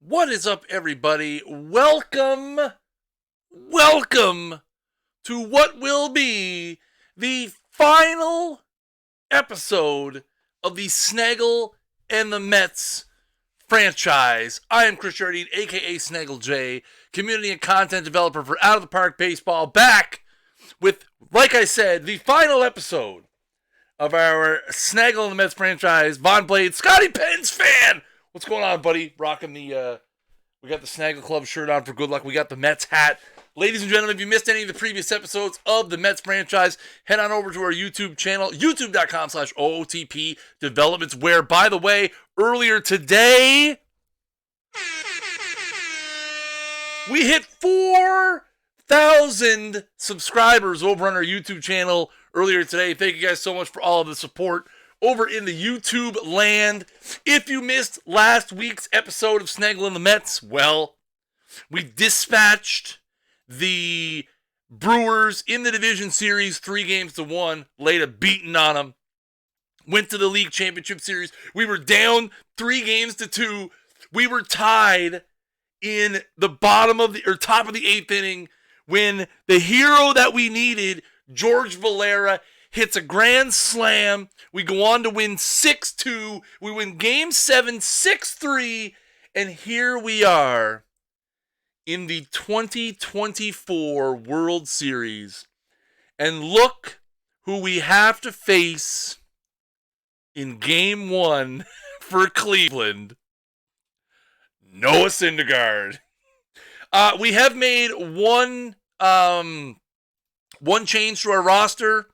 What is up, everybody? Welcome to what will be the final episode of the Snaggle and the Mets franchise. I am Kris, aka Snaggle J, community and content developer for Out of the Park Baseball, back with, like I said, the final episode of our Snaggle and the Mets franchise. Von Blade, Scotty Penn's fan. What's going on, buddy? Rocking the we got the Snaggle Club shirt on for good luck. We got the Mets hat. Ladies and gentlemen, if you missed any of the previous episodes of the Mets franchise, head on over to our YouTube channel, youtube.com/OOTP developments, where, by the way, earlier today, we hit 4,000 subscribers over on our YouTube channel earlier today. Thank you guys so much for all of the support over in the YouTube land. If you missed last week's episode of Snaggle and the Mets, well, we dispatched the Brewers in the division series 3-1, laid a beating on them, went to the league championship series. We were down 3-2. We were tied in the top of the 8th inning when the hero that we needed, George Valera, hits a grand slam. We go on to win 6-2. We win Game 7, 6-3. And here we are in the 2024 World Series. And look who we have to face in Game 1 for Cleveland. Noah Syndergaard. We have made one change to our roster.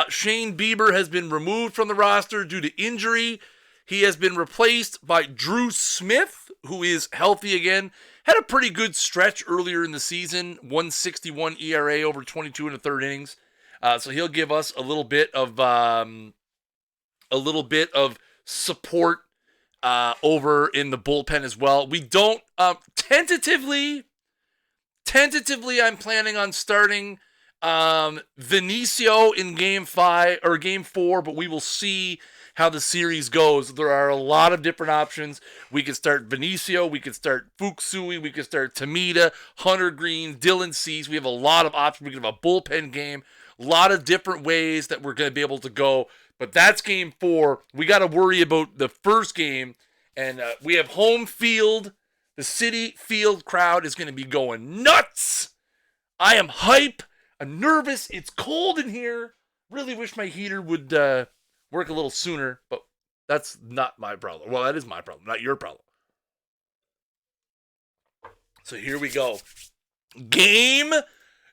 Shane Bieber has been removed from the roster due to injury. He has been replaced by Drew Smith, who is healthy again. Had a pretty good stretch earlier in the season, 1.61 ERA over 22 1/3 innings. So he'll give us a little bit of support over in the bullpen as well. We don't tentatively, I'm planning on starting Vinicio in Game 4, but we will see how the series goes. There are a lot of different options. We could start Vinicio, we could start Fuksui, we could start Tamita, Hunter Green, Dylan Cease. We have a lot of options. We could have a bullpen game, a lot of different ways that we're going to be able to go. But that's Game 4. We got to worry about the first game, and we have home field. The Citi Field crowd is going to be going nuts. I am hype. I'm nervous. It's cold in here. Really wish my heater would work a little sooner, but that's not my problem. Well, that is my problem, not your problem. So here we go. Game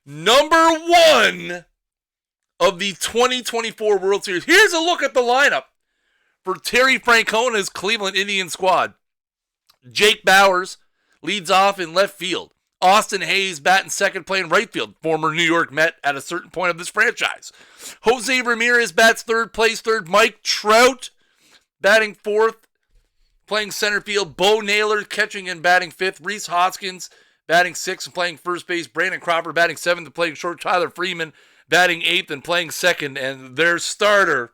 number 1 of the 2024 World Series. Here's a look at the lineup for Terry Francona's Cleveland Indians squad. Jake Bauers leads off in left field. Austin Hayes batting second, playing right field. Former New York Met at a certain point of this franchise. Jose Ramirez bats third, plays third. Mike Trout batting fourth, playing center field. Bo Naylor catching and batting fifth. Rhys Hoskins batting sixth and playing first base. Brandon Crawford batting seventh and playing short. Tyler Freeman batting eighth and playing second. And their starter,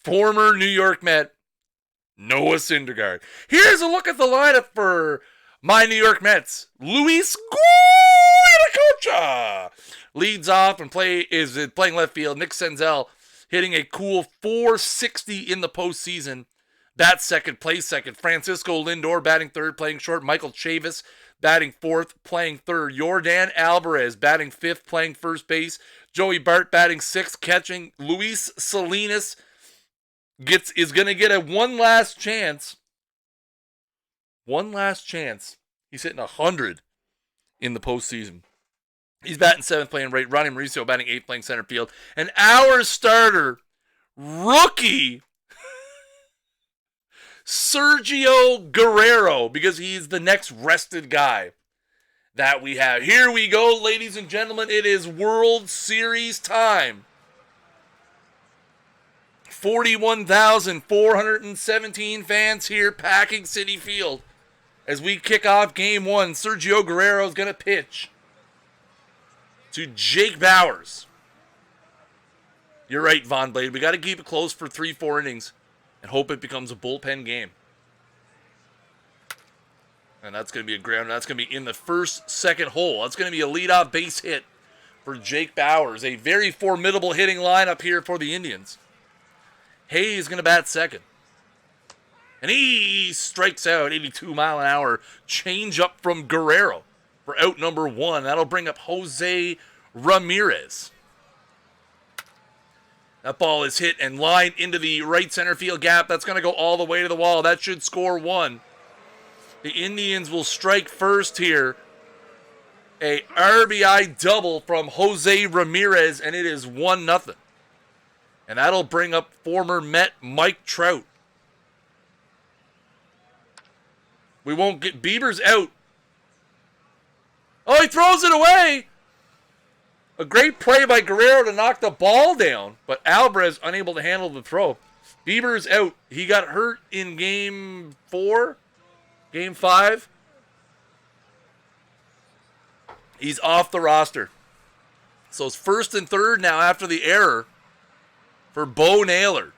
former New York Met, Noah Syndergaard. Here's a look at the lineup for my New York Mets. Luis Guillacocha leads off and is playing left field. Nick Senzel hitting a cool .460 in the postseason. Bats second, plays second. Francisco Lindor batting third, playing short. Michael Chavis batting fourth, playing third. Yordan Alvarez batting fifth, playing first base. Joey Bart batting sixth, catching. Luis Salinas is going to get a one last chance. He's hitting 100 in the postseason. He's batting seventh, playing right. Ronnie Mauricio batting eighth, playing center field. And our starter, rookie, Sergio Guerrero, because he's the next rested guy that we have. Here we go, ladies and gentlemen. It is World Series time. 41,417 fans here packing Citi Field. As we kick off Game 1, Sergio Guerrero is going to pitch to Jake Bauers. You're right, Von Blade. We got to keep it close for 3-4 innings and hope it becomes a bullpen game. And that's going to be a grounder. That's going to be in the second hole. That's going to be a leadoff base hit for Jake Bauers. A very formidable hitting lineup here for the Indians. Hayes going to bat second. And he strikes out. 82-mile-an-hour change-up from Guerrero for out number 1. That'll bring up Jose Ramirez. That ball is hit and lined into the right center field gap. That's going to go all the way to the wall. That should score 1. The Indians will strike first here. A RBI double from Jose Ramirez, and it is 1-0. And that'll bring up former Met Mike Trout. We won't get Bieber's out. Oh, he throws it away. A great play by Guerrero to knock the ball down, but Alvarez unable to handle the throw. Bieber's out. He got hurt in game 4. Game 5, he's off the roster. So it's first and third now after the error for Bo Naylor.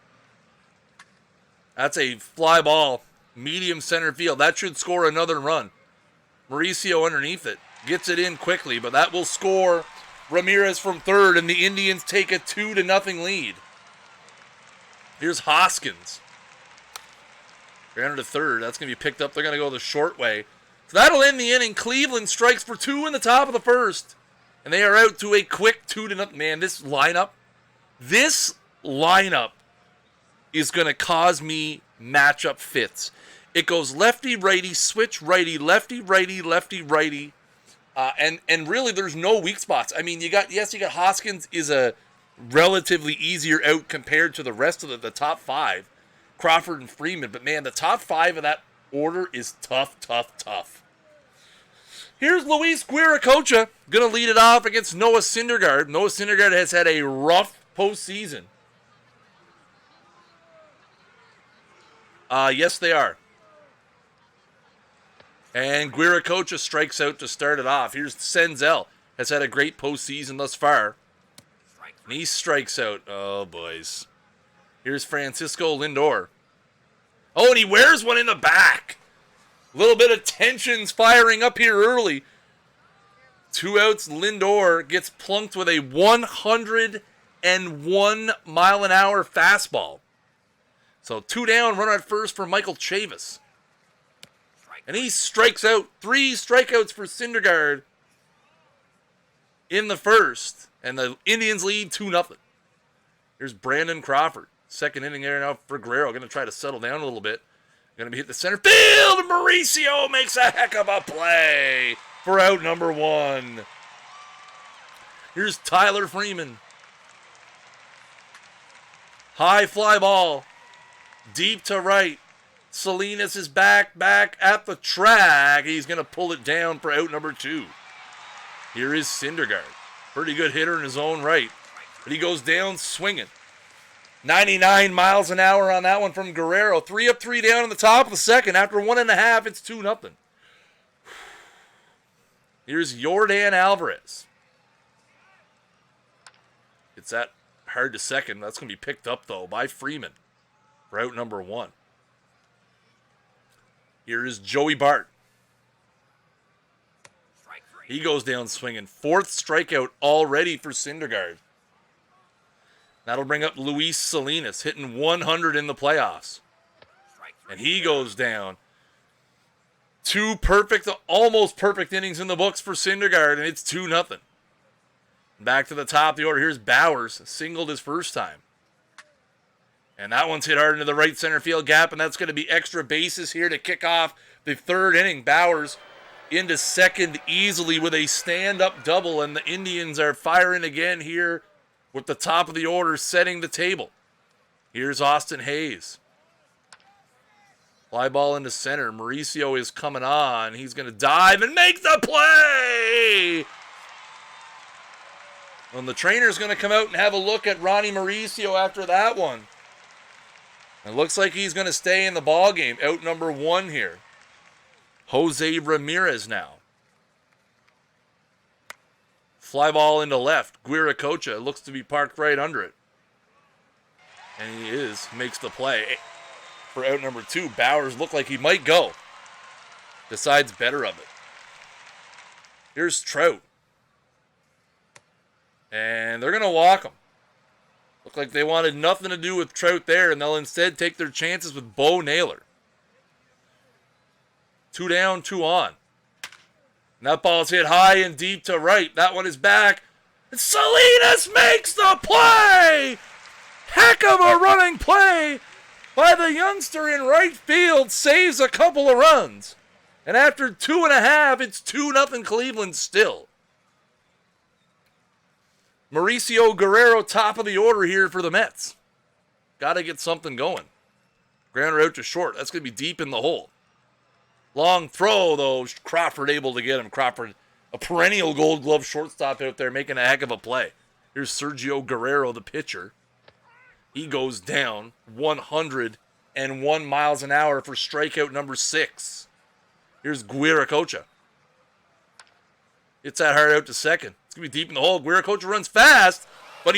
That's a fly ball, medium center field. That should score another run. Mauricio underneath it. Gets it in quickly, but that will score Ramirez from third, and the Indians take a 2-0 lead. Here's Hoskins. Grounder to third. That's going to be picked up. They're going to go the short way. So that'll end the inning. Cleveland strikes for 2 in the top of the first. And they are out to a quick 2-0. Man, this lineup is going to cause me matchup fits. It goes lefty-righty, switch righty, lefty-righty, lefty-righty. And really there's no weak spots. I mean, you got Hoskins is a relatively easier out compared to the rest of the top 5. Crawford and Freeman, but man, the top 5 of that order is tough. Here's Luis Guiracocha, going to lead it off against Noah Syndergaard. Noah Syndergaard has had a rough postseason. Yes, they are. And Guiracocha strikes out to start it off. Here's Senzel, has had a great postseason thus far. And he strikes out. Oh, boys. Here's Francisco Lindor. Oh, and he wears one in the back. A little bit of tensions firing up here early. 2 outs. Lindor gets plunked with a 101-mile-an-hour fastball. So 2 down, run at first for Michael Chavis. And he strikes out. 3 strikeouts for Syndergaard in the first. And the Indians lead 2-0. Here's Brandon Crawford. Second inning there now for Guerrero. Going to try to settle down a little bit. Going to be hit the center field. And Mauricio makes a heck of a play for out number 1. Here's Tyler Freeman. High fly ball. Deep to right. Salinas is back at the track. He's going to pull it down for out number 2. Here is Syndergaard. Pretty good hitter in his own right. But he goes down swinging. 99 miles an hour on that one from Guerrero. 3 up, 3 down in the top of the second. After 1.5, it's 2-0. Here's Yordan Alvarez. It's that hard to second. That's going to be picked up, though, by Freeman for out number 1. Here is Joey Bart. He goes down swinging. 4th strikeout already for Syndergaard. That'll bring up Luis Salinas, hitting 100 in the playoffs. And he goes down. 2 perfect, almost perfect innings in the books for Syndergaard, and it's 2-0. Back to the top of the order. Here's Bowers, singled his first time. And that one's hit hard into the right center field gap, and that's going to be extra bases here to kick off the 3rd inning. Bowers into second easily with a stand-up double, and the Indians are firing again here with the top of the order setting the table. Here's Austin Hayes. Fly ball into center. Mauricio is coming on. He's going to dive and make the play! And the trainer's going to come out and have a look at Ronnie Mauricio after that one. It looks like he's going to stay in the ball game. Out number 1 here. Jose Ramirez now. Fly ball into left. Guiracocha looks to be parked right under it. And he makes the play for out number 2. Bowers looked like he might go. decides better of it. Here's Trout. And they're going to walk him. Look like they wanted nothing to do with Trout there, and they'll instead take their chances with Bo Naylor. 2 down, 2 on. And that ball's hit high and deep to right. That one is back. And Salinas makes the play! Heck of a running play by the youngster in right field. Saves a couple of runs. And after 2.5, it's 2-0 Cleveland still. Mauricio Guerrero, top of the order here for the Mets. Got to get something going. Grounder out to short. That's going to be deep in the hole. Long throw, though. Crawford able to get him. Crawford, a perennial Gold Glove shortstop out there, making a heck of a play. Here's Sergio Guerrero, the pitcher. He goes down 101 miles an hour for strikeout number 6. Here's Guiracocha. It's that hard out to second. It's going to be deep in the hole. Guiracocha runs fast, but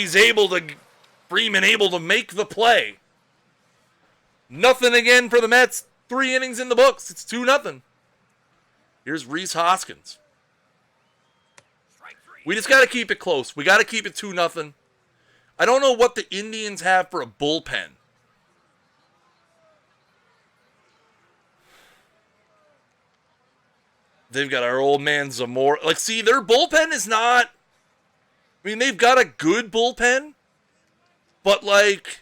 Freeman able to make the play. Nothing again for the Mets. 3 innings in the books. It's 2-0. Here's Rhys Hoskins. We just got to keep it close. We got to keep it 2-0. I don't know what the Indians have for a bullpen. They've got our old man Zamora. Like, see, their bullpen is not... I mean, they've got a good bullpen. But, like...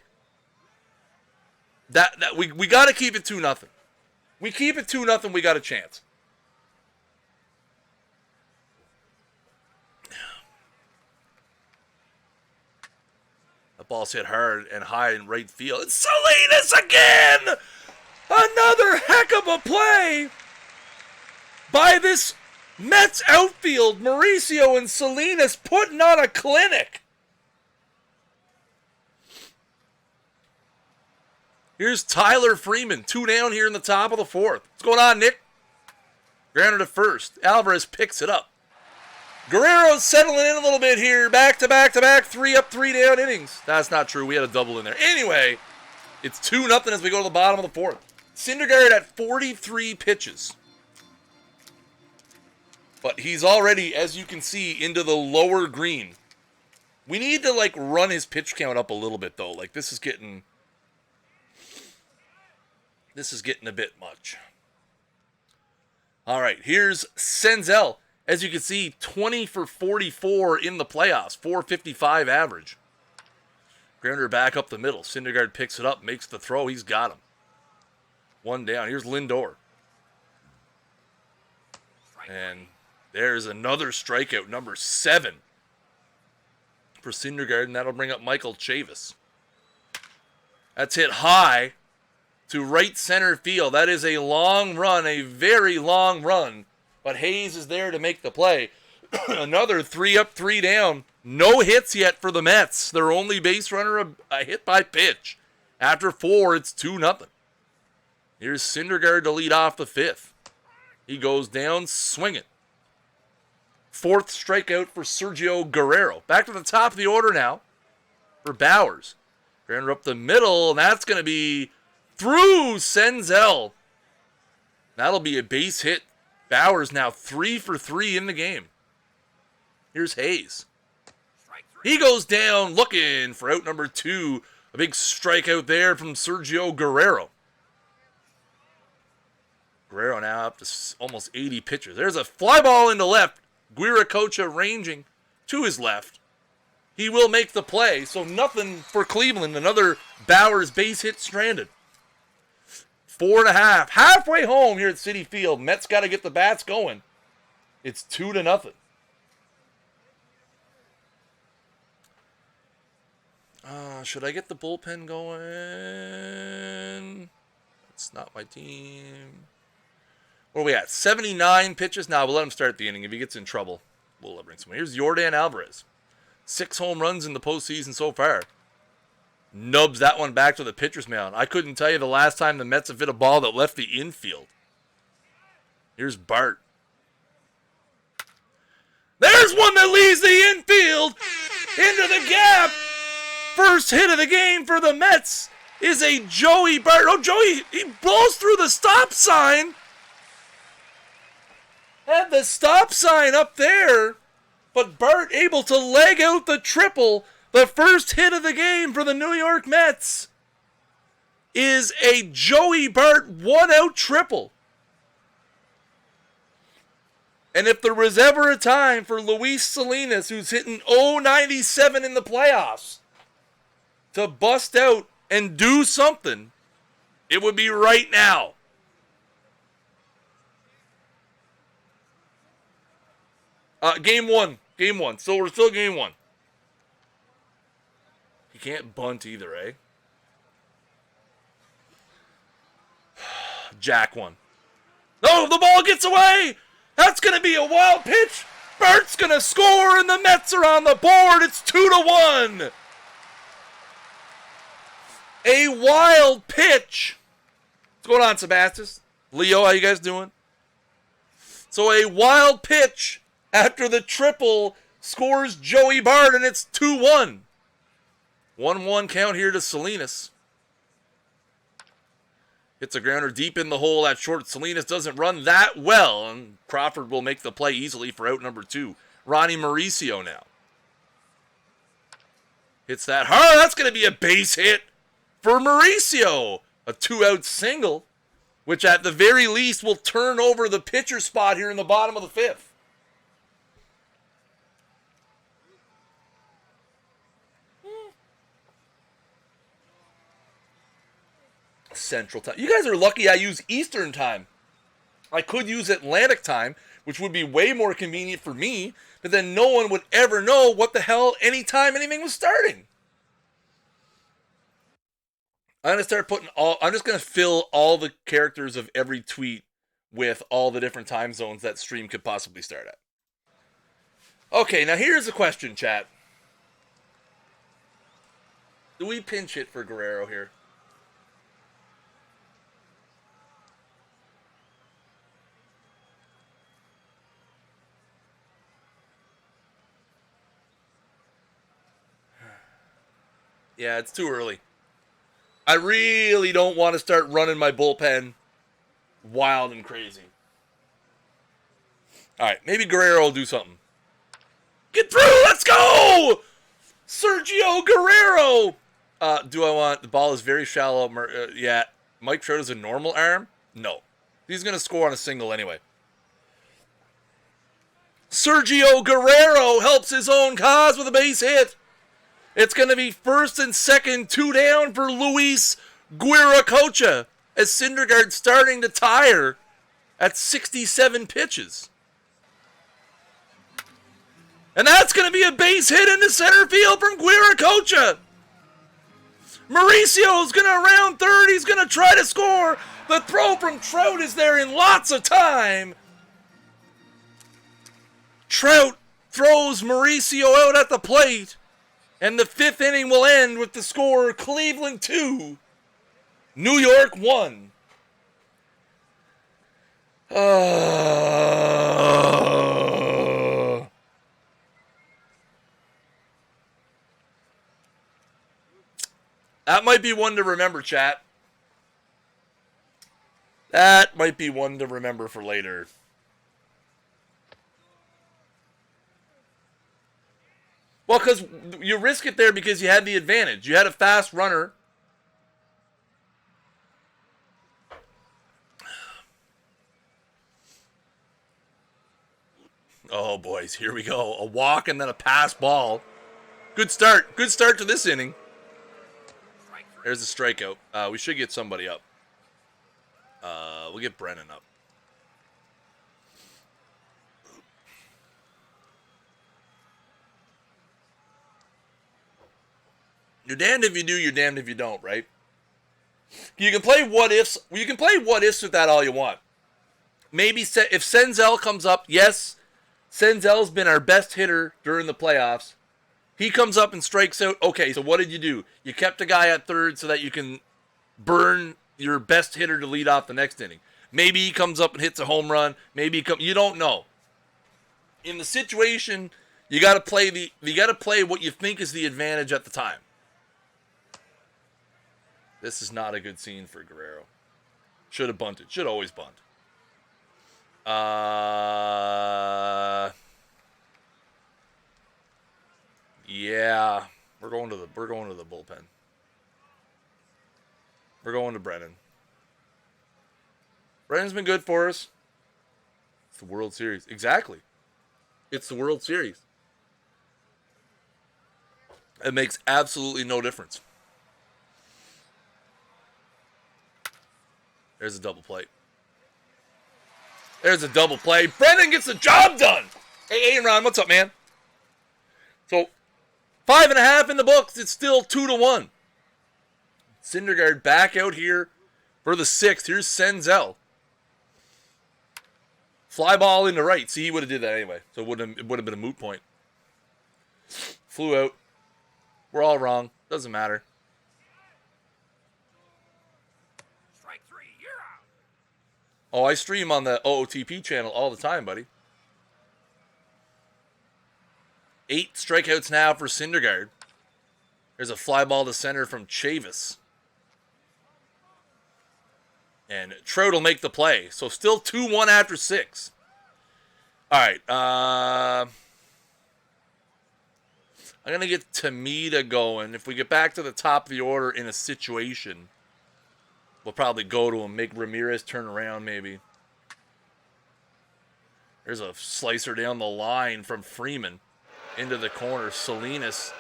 We got to keep it 2-0. We keep it 2-0, we got a chance. The ball's hit hard and high in right field. It's Salinas again! Another heck of a play by this Mets outfield. Mauricio and Salinas putting on a clinic. Here's Tyler Freeman, 2 down here in the top of the 4th. What's going on, Nick? Grounder to first. Alvarez picks it up. Guerrero's settling in a little bit here. Back to back to back. 3 up, 3 down innings. That's not true. We had a double in there. Anyway, it's 2-0 as we go to the bottom of the 4th. Syndergaard at 43 pitches. But he's already, as you can see, into the lower green. We need to, like, run his pitch count up a little bit, though. Like, this is getting a bit much. All right, here's Senzel. As you can see, 20 for 44 in the playoffs, 455 average. Grounder back up the middle. Syndergaard picks it up, makes the throw. He's got him. 1 down. Here's Lindor. And there's another strikeout, number 7 for Syndergaard, and that'll bring up Michael Chavis. That's hit high to right center field. That is a long run, a very long run. But Hayes is there to make the play. Another 3 up, 3 down. No hits yet for the Mets. Their only base runner a hit by pitch. After 4, it's 2-0. Here's Syndergaard to lead off the 5th. He goes down swinging. 4th strikeout for Sergio Guerrero. Back to the top of the order now for Bowers. Grounder up the middle, and that's going to be through Senzel. That'll be a base hit. Bowers now 3 for 3 in the game. Here's Hayes. He goes down looking for out number 2. A big strikeout there from Sergio Guerrero. Guerrero now up to almost 80 pitches. There's a fly ball into left. Guiracocha ranging to his left. He will make the play, so nothing for Cleveland. Another Bowers base hit stranded. 4.5. Halfway home here at Citi Field. Mets got to get the bats going. It's 2-0. Should I get the bullpen going? It's not my team. Where are we at? 79 pitches? Now we'll let him start the inning. If he gets in trouble, we'll bring someone. Here's Yordan Alvarez. 6 home runs in the postseason so far. Nubs that one back to the pitcher's mound. I couldn't tell you the last time the Mets have hit a ball that left the infield. Here's Bart. There's one that leaves the infield into the gap. First hit of the game for the Mets is a Joey Bart. Oh, Joey, he blows through the stop sign. Had the stop sign up there, but Bart able to leg out the triple. The first hit of the game for the New York Mets is a Joey Bart one-out triple. And if there was ever a time for Luis Salinas, who's hitting .097 in the playoffs, to bust out and do something, it would be right now. Game one. So we're still game one. He can't bunt either, eh? Jack one. No, the ball gets away! That's going to be a wild pitch! Bart's going to score, and the Mets are on the board! It's 2-1! A wild pitch! What's going on, Sebastis? Leo, how you guys doing? So a wild pitch after the triple scores Joey Bart, and it's 2-1. 1-1 count here to Salinas. Hits a grounder deep in the hole at short. Salinas doesn't run that well, and Crawford will make the play easily for out number 2. Ronnie Mauricio now. Hits that hard. That's going to be a base hit for Mauricio. A 2-out single, which at the very least will turn over the pitcher spot here in the bottom of the 5th. Central time. You guys are lucky I use Eastern time. I could use Atlantic time, which would be way more convenient for me, but then no one would ever know what the hell anytime anything was starting. I'm just going to fill all the characters of every tweet with all the different time zones that stream could possibly start at. Okay, now here's a question, chat. Do we pinch hit for Guerrero here? Yeah, it's too early. I really don't want to start running my bullpen wild and crazy. All right, maybe Guerrero will do something. Get through, let's go! Sergio Guerrero! Do I want... The ball is very shallow. Yeah, Mike Trout is a normal arm? No. He's going to score on a single anyway. Sergio Guerrero helps his own cause with a base hit. It's going to be first and second, 2 down for Luis Guiracocha as Syndergaard's starting to tire at 67 pitches. And that's going to be a base hit into center field from Guiracocha. Mauricio's going to round third. He's going to try to score. The throw from Trout is there in lots of time. Trout throws Mauricio out at the plate. And the 5th inning will end with the score Cleveland 2, New York 1. That might be one to remember, chat. That might be one to remember for later. Well, because you risk it there because you had the advantage. You had a fast runner. Oh, boys, here we go. A walk and then a pass ball. Good start. Good start to this inning. There's a strikeout. We should get somebody up. We'll get Brennan up. You're damned if you do, you're damned if you don't, right? You can play what ifs. You can play what ifs with that all you want. Maybe if Senzel comes up, yes, Senzel's been our best hitter during the playoffs. He comes up and strikes out. Okay, so what did you do? You kept a guy at third so that you can burn your best hitter to lead off the next inning. Maybe he comes up and hits a home run. Maybe you don't know. In the situation, you got to play what you think is the advantage at the time. This is not a good scene for Guerrero. Should have bunted. Should always bunt. Yeah, we're going to the bullpen. We're going to Brennan. Brennan's been good for us. It's the World Series. Exactly. It's the World Series. It makes absolutely no difference. There's a double play. There's a double play. Brennan gets the job done. Hey, Aaron, what's up, man? So, 5.5 in the books. It's still 2-1. Syndergaard back out here for the 6th. Here's Senzel. Fly ball into right. See, he would have did that anyway. So it would have been a moot point. Flew out. We're all wrong. Doesn't matter. Strike 3, you're out. Oh, I stream on the OOTP channel all the time, buddy. 8 strikeouts now for Syndergaard. There's a fly ball to center from Chavis. And Trout will make the play. So still 2-1 after 6. All right. I'm going to get Tamita going. If we get back to the top of the order in a situation, we'll probably go to him, make Ramirez turn around maybe. There's a slicer down the line from Freeman into the corner. Salinas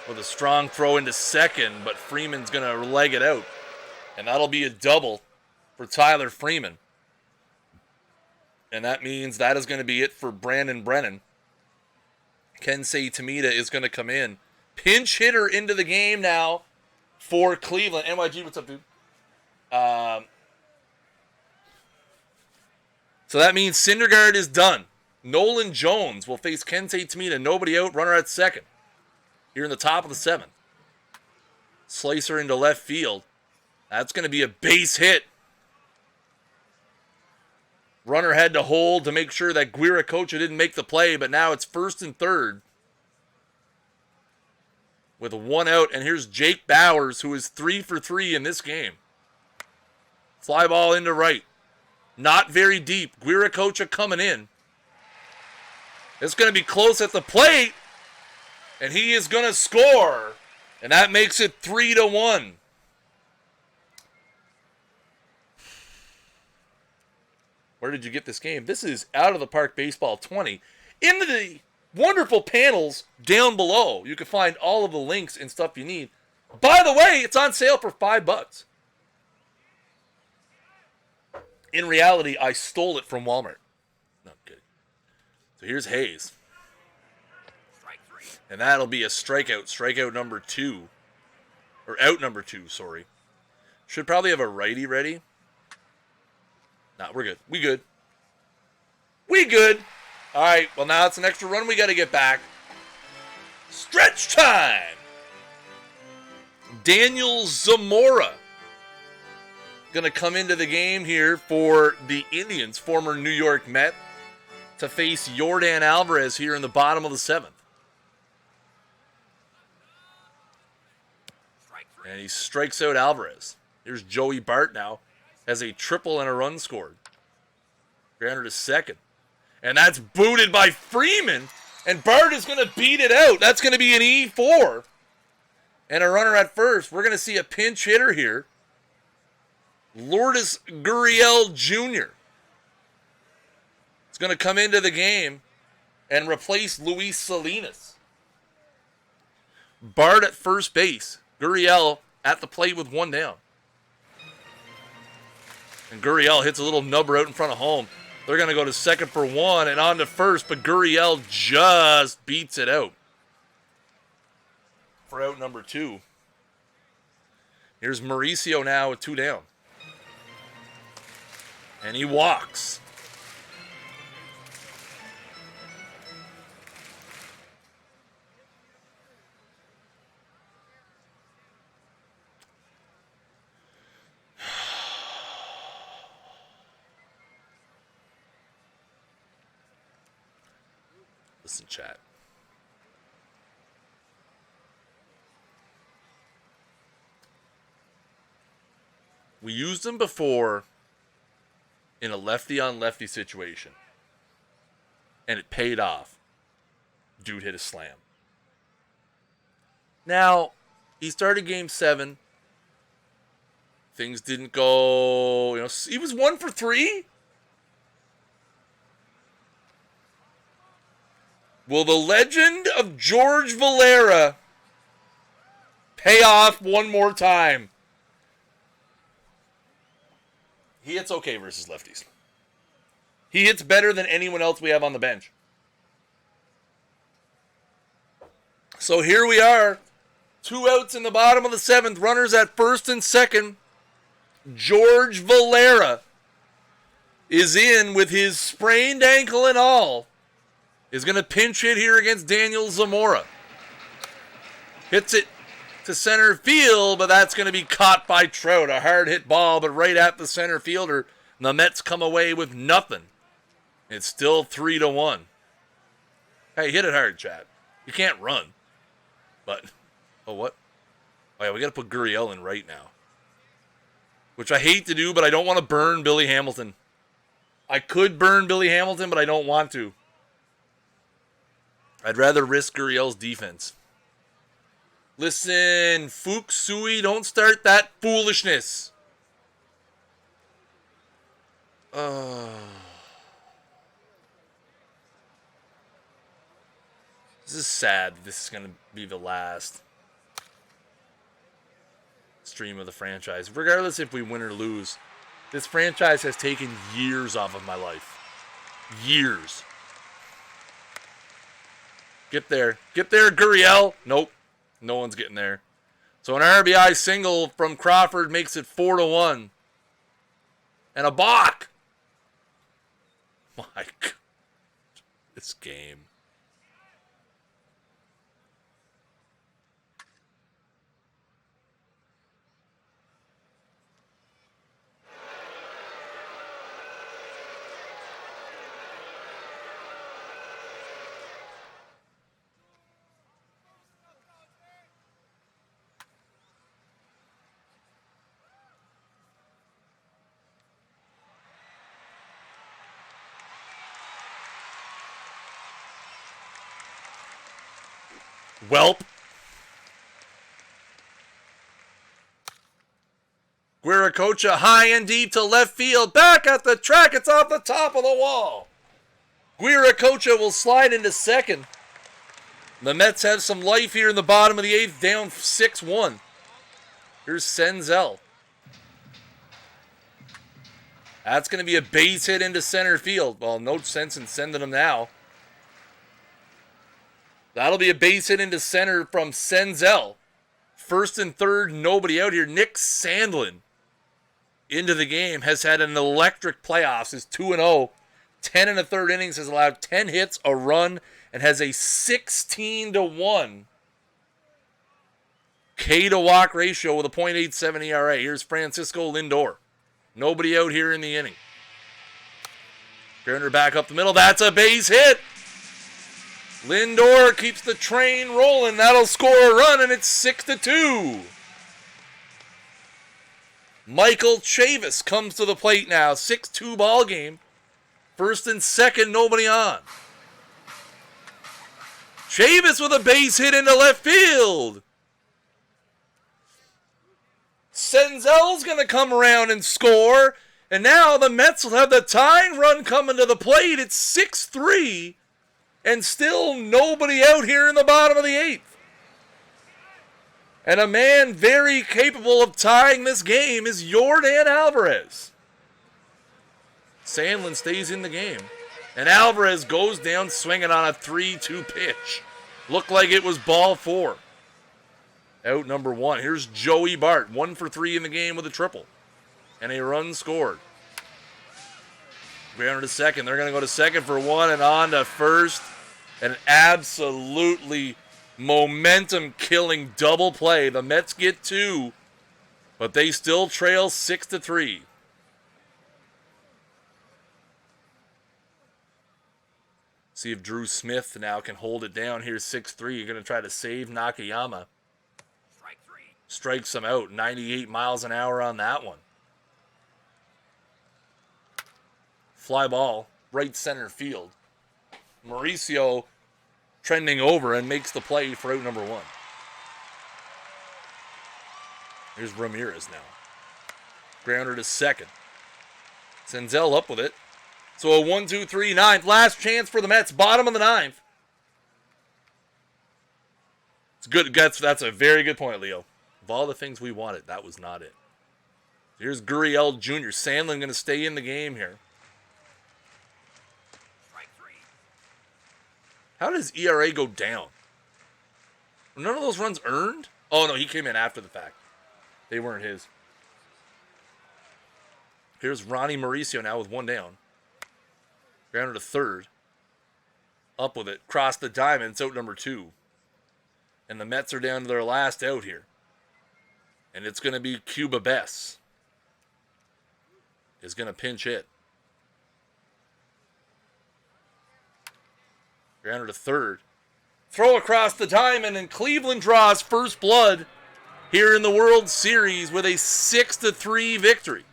with a strong throw into second, but Freeman's going to leg it out. And that'll be a double for Tyler Freeman. And that means that is going to be it for Brandon Brennan. Kensei Tamita is going to come in. Pinch hitter into the game now for Cleveland. NYG, what's up, dude? So that means Syndergaard is done. Nolan Jones will face Kensei Tamita. Nobody out. Runner at second. Here in the top of the 7th. Slicer into left field. That's going to be a base hit. Runner had to hold to make sure that Guiracocha didn't make the play, but now it's 1st and 3rd. With 1 out, and here's Jake Bowers, who is 3 for 3 in this game. Fly ball into right. Not very deep. Guiracocha coming in. It's going to be close at the plate, and he is going to score, and that makes it 3-1. Where did you get this game? This is Out of the Park Baseball 20. In the wonderful panels down below, you can find all of the links and stuff you need. By the way, it's on sale for $5. In reality, I stole it from Walmart. No, I'm kidding. So here's Hayes. Strike 3. And that'll be a strikeout. Strikeout number 2. Or out number 2, sorry. Should probably have a righty ready. Nah, we're good. We good. We good. All right, well, now it's an extra run we got to get back. Stretch time. Daniel Zamora going to come into the game here for the Indians, former New York Met, to face Yordan Alvarez here in the bottom of the 7th. And he strikes out Alvarez. Here's Joey Bart now. Has a triple and a run scored. Grounded to second. And that's booted by Freeman. And Bart is going to beat it out. That's going to be an E4. And a runner at first. We're going to see a pinch hitter here. Lourdes Gurriel Jr. is going to come into the game and replace Luis Salinas. Bart at first base. Gurriel at the plate with 1 down. And Gurriel hits a little nubber out in front of home. They're going to go to second for 1 and on to first, but Gurriel just beats it out for out number 2. Here's Mauricio now with 2 down. And he walks. Listen, chat. We used him before in a lefty-on-lefty situation. And it paid off. Dude hit a slam. Now, he started game 7. Things didn't go, he was 1 for 3. Will the legend of George Valera pay off one more time? He hits okay versus lefties. He hits better than anyone else we have on the bench. So here we are. 2 outs in the bottom of the 7th. Runners at first and second. George Valera is in with his sprained ankle and all. Is going to pinch hit here against Daniel Zamora. Hits it to center field, but that's going to be caught by Trout. A hard hit ball, but right at the center fielder. The Mets come away with nothing. It's still 3-1. Hey, hit it hard, Chad. You can't run. But, oh, what? Oh, yeah, we got to put Gurriel in right now. Which I hate to do, but I don't want to burn Billy Hamilton. I could burn Billy Hamilton, but I don't want to. I'd rather risk Gurriel's defense. Listen, Fuchsui, don't start that foolishness. This is sad. This is going to be the last stream of the franchise. Regardless if we win or lose, this franchise has taken years off of my life. Years. Get there. Get there, Gurriel. Nope. No one's getting there. So an RBI single from Crawford makes it 4-1. And a balk. My God. This game. Welp. Guiracocha high and deep to left field. Back at the track. It's off the top of the wall. Guiracocha will slide into second. The Mets have some life here in the bottom of the 8th, down 6-1. Here's Senzel. That's going to be a base hit into center field. Well, no sense in sending him now. That'll be a base hit into center from Senzel. First and third, nobody out here. Nick Sandlin into the game has had an electric playoffs. Is 2-0. 10 and a third innings, has allowed 10 hits, a run, and has a 16-1 K to walk ratio with a .87 ERA. Here's Francisco Lindor. Nobody out here in the inning. Turner back up the middle. That's a base hit. Lindor keeps the train rolling. That'll score a run, and it's 6-2. Michael Chavis comes to the plate now. 6-2 ball game. First and second, nobody on. Chavis with a base hit into left field. Senzel's going to come around and score. And now the Mets will have the tying run coming to the plate. It's 6-3. And still nobody out here in the bottom of the 8th. And a man very capable of tying this game is Yordan Alvarez. Sandlin stays in the game. And Alvarez goes down swinging on a 3-2 pitch. Looked like it was ball 4. Out number 1. Here's Joey Bart. 1 for 3 in the game with a triple. And a run scored. Grounded to second. They're going to go to second for 1 and on to first. An absolutely momentum-killing double play. The Mets get 2, but they still trail 6-3. See if Drew Smith now can hold it down. Here's 6-3. You're going to try to save Nakayama. Strike 3. Strikes him out. 98 miles an hour on that one. Fly ball, right center field. Mauricio trending over and makes the play for out number 1. Here's Ramirez now. Grounder to second. Senzel up with it. So a 1-2-3 ninth. Last chance for the Mets. Bottom of the 9th. It's good. That's a very good point, Leo. Of all the things we wanted, that was not it. Here's Gurriel Jr. Sandlin going to stay in the game here. Strike 3. How does ERA go down? Were none of those runs earned? Oh, no, he came in after the fact. They weren't his. Here's Ronnie Mauricio now with 1 down. Grounder to third. Up with it. Cross the diamond. It's out number 2. And the Mets are down to their last out here. And it's going to be Cuba Bess. Is going to pinch hit. Grounder to third. Throw across the diamond, and Cleveland draws first blood here in the World Series with a 6-3 victory.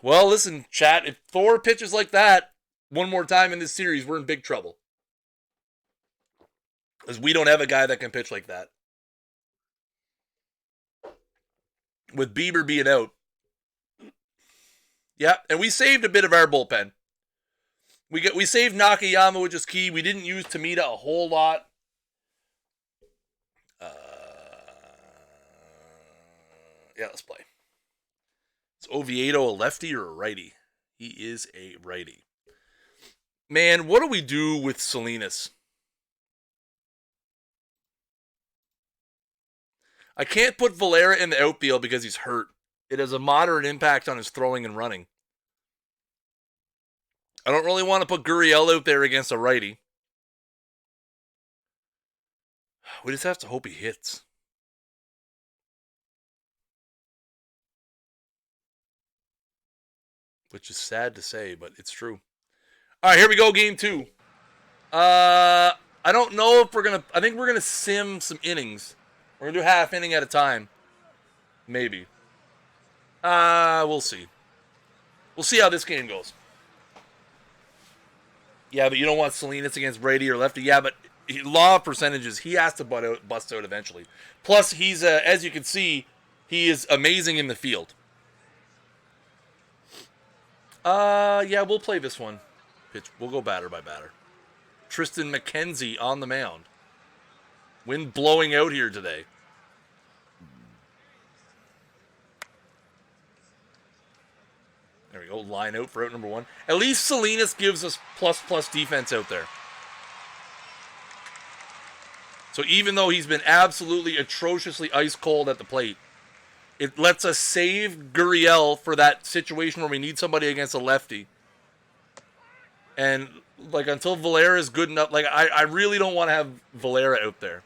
Well, listen, chat, if Thor pitches like that one more time in this series, we're in big trouble. Because we don't have a guy that can pitch like that. With Bieber being out. Yeah, and we saved a bit of our bullpen. We saved Nakayama, which is key. We didn't use Tomita a whole lot. Yeah, let's play. Is Oviedo a lefty or a righty? He is a righty. Man, what do we do with Salinas? I can't put Valera in the outfield because he's hurt. It has a moderate impact on his throwing and running. I don't really want to put Gurriel out there against a righty. We just have to hope he hits. Which is sad to say, but it's true. All right, here we go, game 2. I don't know if we're going to... I think we're going to sim some innings. We're going to do half inning at a time. Maybe. We'll see. We'll see how this game goes. Yeah, but you don't want Salinas against Brady or lefty. Yeah, but law of percentages, he has to bust out eventually. Plus, he's, as you can see, he is amazing in the field. Yeah, we'll play this one. Pitch. We'll go batter by batter. Tristan McKenzie on the mound. Wind blowing out here today. There we go. Line out for out number 1. At least Salinas gives us plus defense out there. So even though he's been absolutely atrociously ice cold at the plate, it lets us save Gurriel for that situation where we need somebody against a lefty. And like until Valera is good enough, like I really don't want to have Valera out there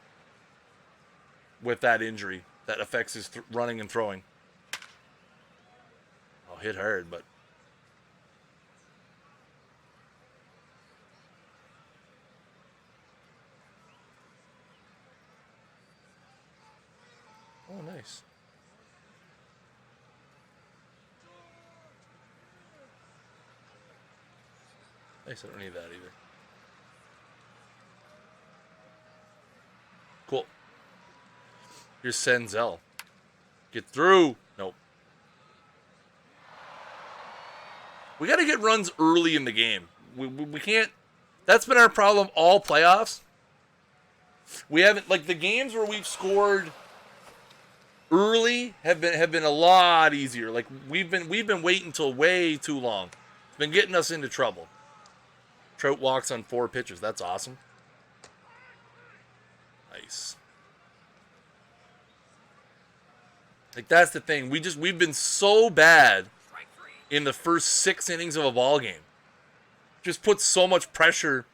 with that injury that affects his running and throwing. I'll hit hard, but oh, nice. Nice, I don't need that either. Cool. Here's Senzel. Get through. Nope. We got to get runs early in the game. We can't. That's been our problem all playoffs. We haven't, like, the games where we've scored early have been a lot easier. Like we've been waiting till way too long. It's been getting us into trouble. Trout walks on 4 pitches. That's awesome. Nice. Like that's the thing. We've been so bad in the first 6 innings of a ball game. Just puts so much pressure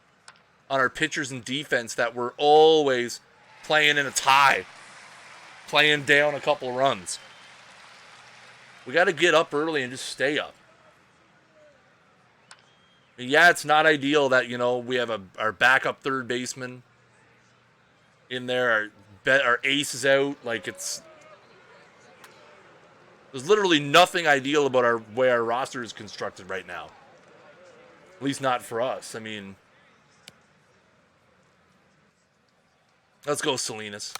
on our pitchers and defense that we're always playing in a tie. Playing down a couple of runs. We got to get up early and just stay up. And yeah, it's not ideal that, you know, we have our backup third baseman in there. Our ace is out. Like, it's... There's literally nothing ideal about our way our roster is constructed right now. At least not for us. I mean, let's go Salinas.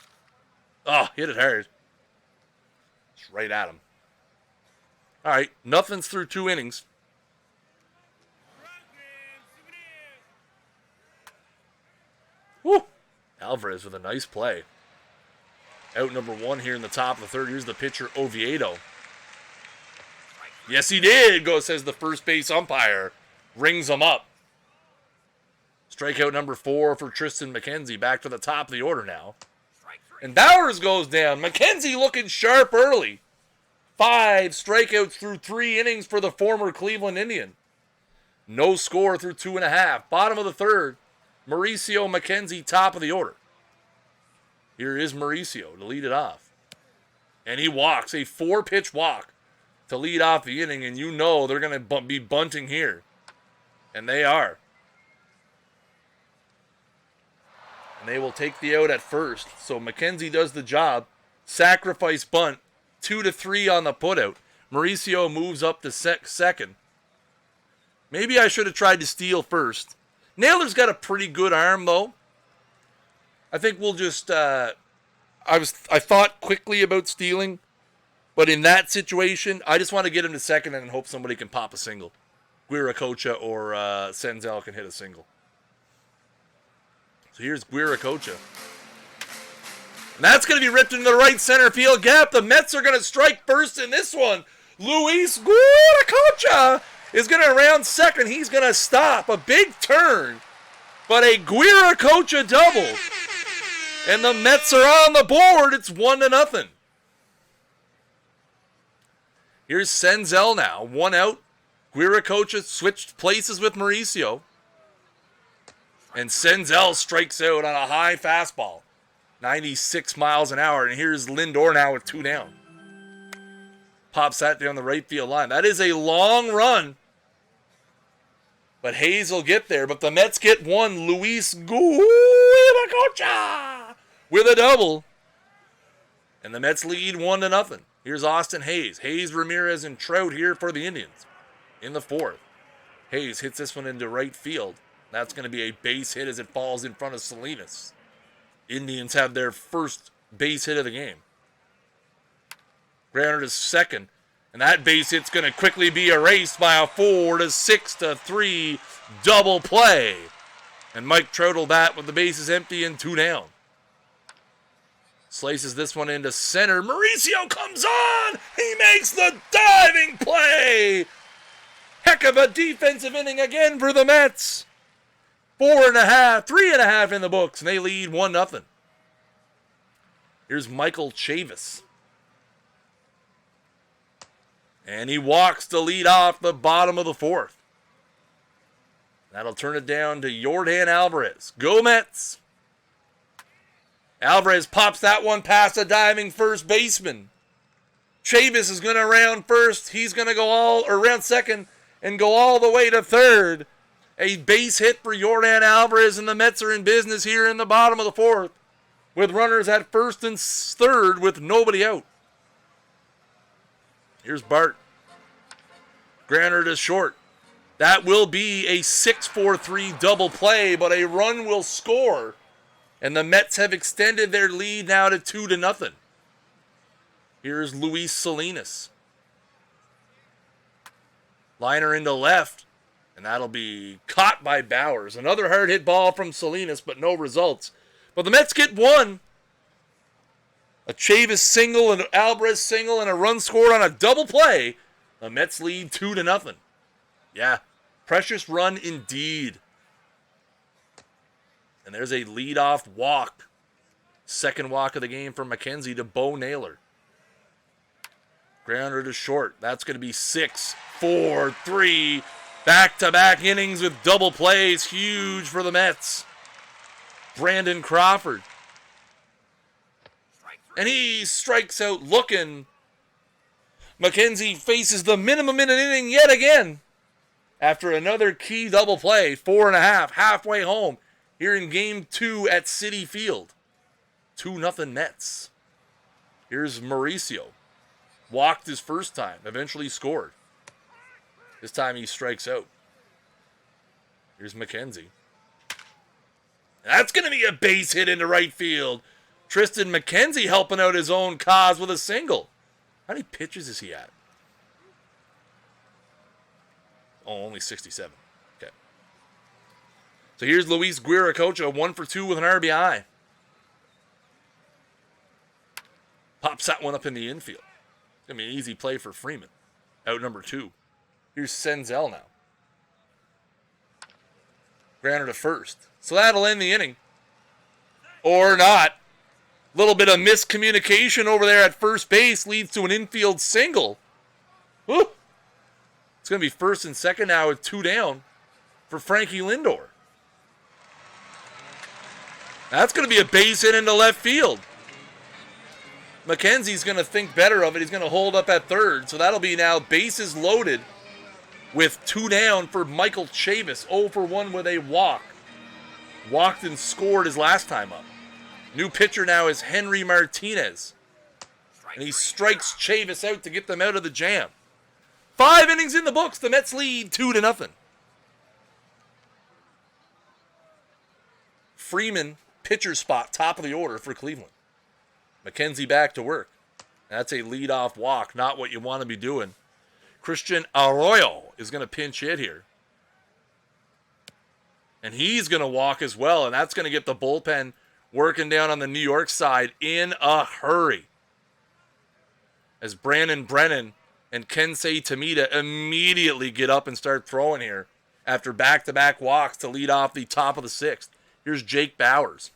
Oh, hit it hard. It's right at him. All right, nothing's through 2 innings. Woo! Alvarez with a nice play. Out number 1 here in the top of the 3rd. Here's the pitcher, Oviedo. Yes, he did, says the first base umpire. Rings him up. Strikeout number 4 for Tristan McKenzie. Back to the top of the order now. And Bowers goes down. McKenzie looking sharp early. 5 strikeouts through 3 innings for the former Cleveland Indian. No score through 2.5. Bottom of the 3rd. Mauricio McKenzie, top of the order. Here is Mauricio to lead it off. And he walks, a 4-pitch walk to lead off the inning, and you know they're going to be bunting here. And they are. And they will take the out at first. So McKenzie does the job. Sacrifice bunt. 2-3 on the putout. Mauricio moves up to second. Maybe I should have tried to steal first. Naylor's got a pretty good arm, though. I think we'll just... I thought quickly about stealing. But in that situation, I just want to get him to second and hope somebody can pop a single. Guiracocha or Senzel can hit a single. So here's Guiracocha. And that's going to be ripped into the right center field gap. The Mets are going to strike first in this one. Luis Guiracocha is going to round second. He's going to stop. A big turn. But a Guiracocha double. And the Mets are on the board. It's 1-0. Here's Senzel now. 1 out. Guiracocha switched places with Mauricio. And Senzel strikes out on a high fastball. 96 miles an hour. And here's Lindor now with 2 down. Pops that down the right field line. That is a long run. But Hayes will get there. But the Mets get 1. Luis Guiracocha with a double. And the Mets lead 1-0. Here's Austin Hayes. Hayes, Ramirez, and Trout here for the Indians in the 4th. Hayes hits this one into right field. That's going to be a base hit as it falls in front of Salinas. Indians have their first base hit of the game. Grounder to second. And that base hit's going to quickly be erased by a 4-6-3 double play. And Mike Trout will bat with the bases empty and 2 down. Slices this one into center. Mauricio comes on. He makes the diving play. Heck of a defensive inning again for the Mets. 4.5, 3.5 in the books, and they lead 1-0. Here's Michael Chavis. And he walks to lead off the bottom of the 4th. That'll turn it down to Yordan Alvarez. Go Mets. Alvarez pops that one past a diving first baseman. Chavis is going to round first. He's going to go round second and go all the way to third. A base hit for Yordan Alvarez, and the Mets are in business here in the bottom of the 4th with runners at first and third with nobody out. Here's Bart. Grounder to short. That will be a 6-4-3 double play, but a run will score. And the Mets have extended their lead now to 2-0. Here's Luis Salinas. Liner into left. And that'll be caught by Bowers. Another hard hit ball from Salinas, but no results. But the Mets get 1. A Chavis single, an Alvarez single, and a run scored on a double play. The Mets lead 2-0. Yeah, precious run indeed. And there's a leadoff walk. Second walk of the game for McKenzie to Bo Naylor. Grounder to short. That's going to be 6-4-3. Back-to-back innings with double plays. Huge for the Mets. Brandon Crawford. And he strikes out looking. McKenzie faces the minimum in an inning yet again. After another key double play. 4.5. Halfway home. Here in Game 2 at Citi Field. 2-0 Mets. Here's Mauricio. Walked his first time. Eventually scored. This time he strikes out. Here's McKenzie. That's going to be a base hit into right field. Tristan McKenzie helping out his own cause with a single. How many pitches is he at? Oh, only 67. Okay. So here's Luis Guiracocha, 1 for 2 with an RBI. Pops that one up in the infield. It's going to be an easy play for Freeman. Out number 2. Here's Senzel now. Grounded to first. So that'll end the inning. Or not. Little bit of miscommunication over there at first base leads to an infield single. Woo! It's going to be first and second now with 2 down for Frankie Lindor. That's going to be a base hit into left field. McKenzie's going to think better of it. He's going to hold up at third. So that'll be now bases loaded with 2 down for Michael Chavis. 0 for 1 with a walk. Walked and scored his last time up. New pitcher now is Henry Martinez. And he strikes Chavis out to get them out of the jam. 5 innings in the books. The Mets lead 2-0. Freeman, pitcher spot, top of the order for Cleveland. McKenzie back to work. That's a leadoff walk, not what you want to be doing. Christian Arroyo is going to pinch hit here. And he's going to walk as well, and that's going to get the bullpen working down on the New York side in a hurry. As Brandon Brennan and Kensei Tamita immediately get up and start throwing here after back-to-back walks to lead off the top of the 6th. Here's Jake Bowers.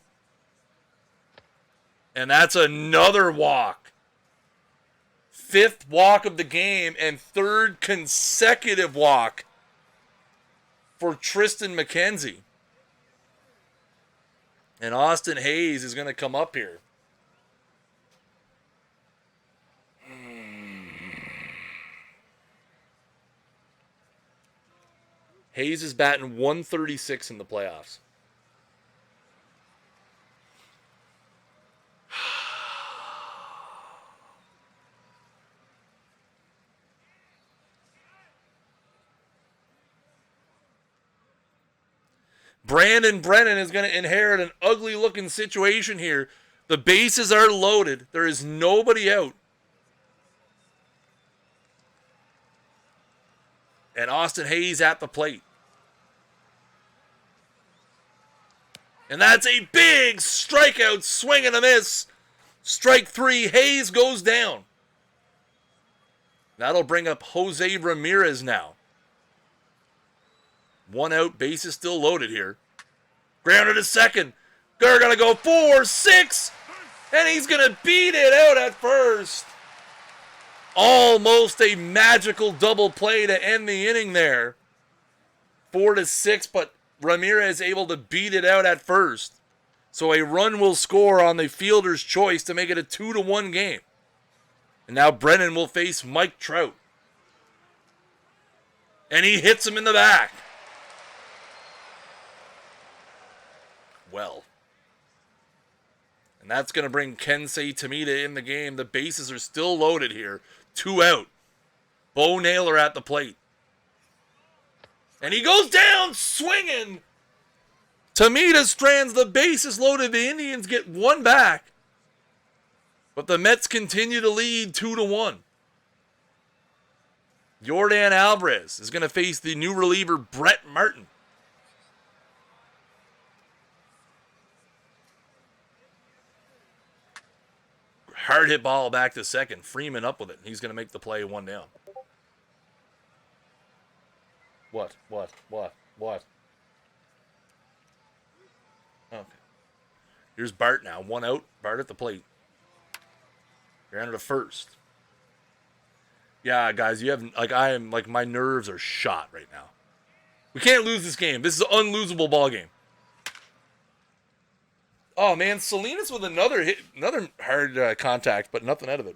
And that's another walk. 5th walk of the game and 3rd consecutive walk for Tristan McKenzie. And Austin Hayes is going to come up here. Hayes is batting 136 in the playoffs. Brandon Brennan is going to inherit an ugly-looking situation here. The bases are loaded. There is nobody out. And Austin Hayes at the plate. And that's a big strikeout, swing and a miss. Strike 3, Hayes goes down. That'll bring up Jose Ramirez now. 1 out, bases still loaded here. Grounded to second. They're going to go 4, 6, and he's going to beat it out at first. Almost a magical double play to end the inning there. 4-6, but Ramirez able to beat it out at first. So a run will score on the fielder's choice to make it a 2-1 game. And now Brennan will face Mike Trout. And he hits him in the back. Well. And that's going to bring Kensei Tamita in the game. The bases are still loaded here. 2 out. Bo Naylor at the plate. And he goes down swinging. Tamita strands the bases loaded. The Indians get 1 back. But the Mets continue to lead 2-1. Yordan Alvarez is going to face the new reliever Brett Martin. Hard hit ball back to second. Freeman up with it. He's going to make the play 1 down. What? Okay. Here's Bart now. 1 out. Bart at the plate. Grounded to first. Yeah, guys, you have my nerves are shot right now. We can't lose this game. This is an unlosable ball game. Oh man, Salinas with another hit, another hard contact, but nothing out of it.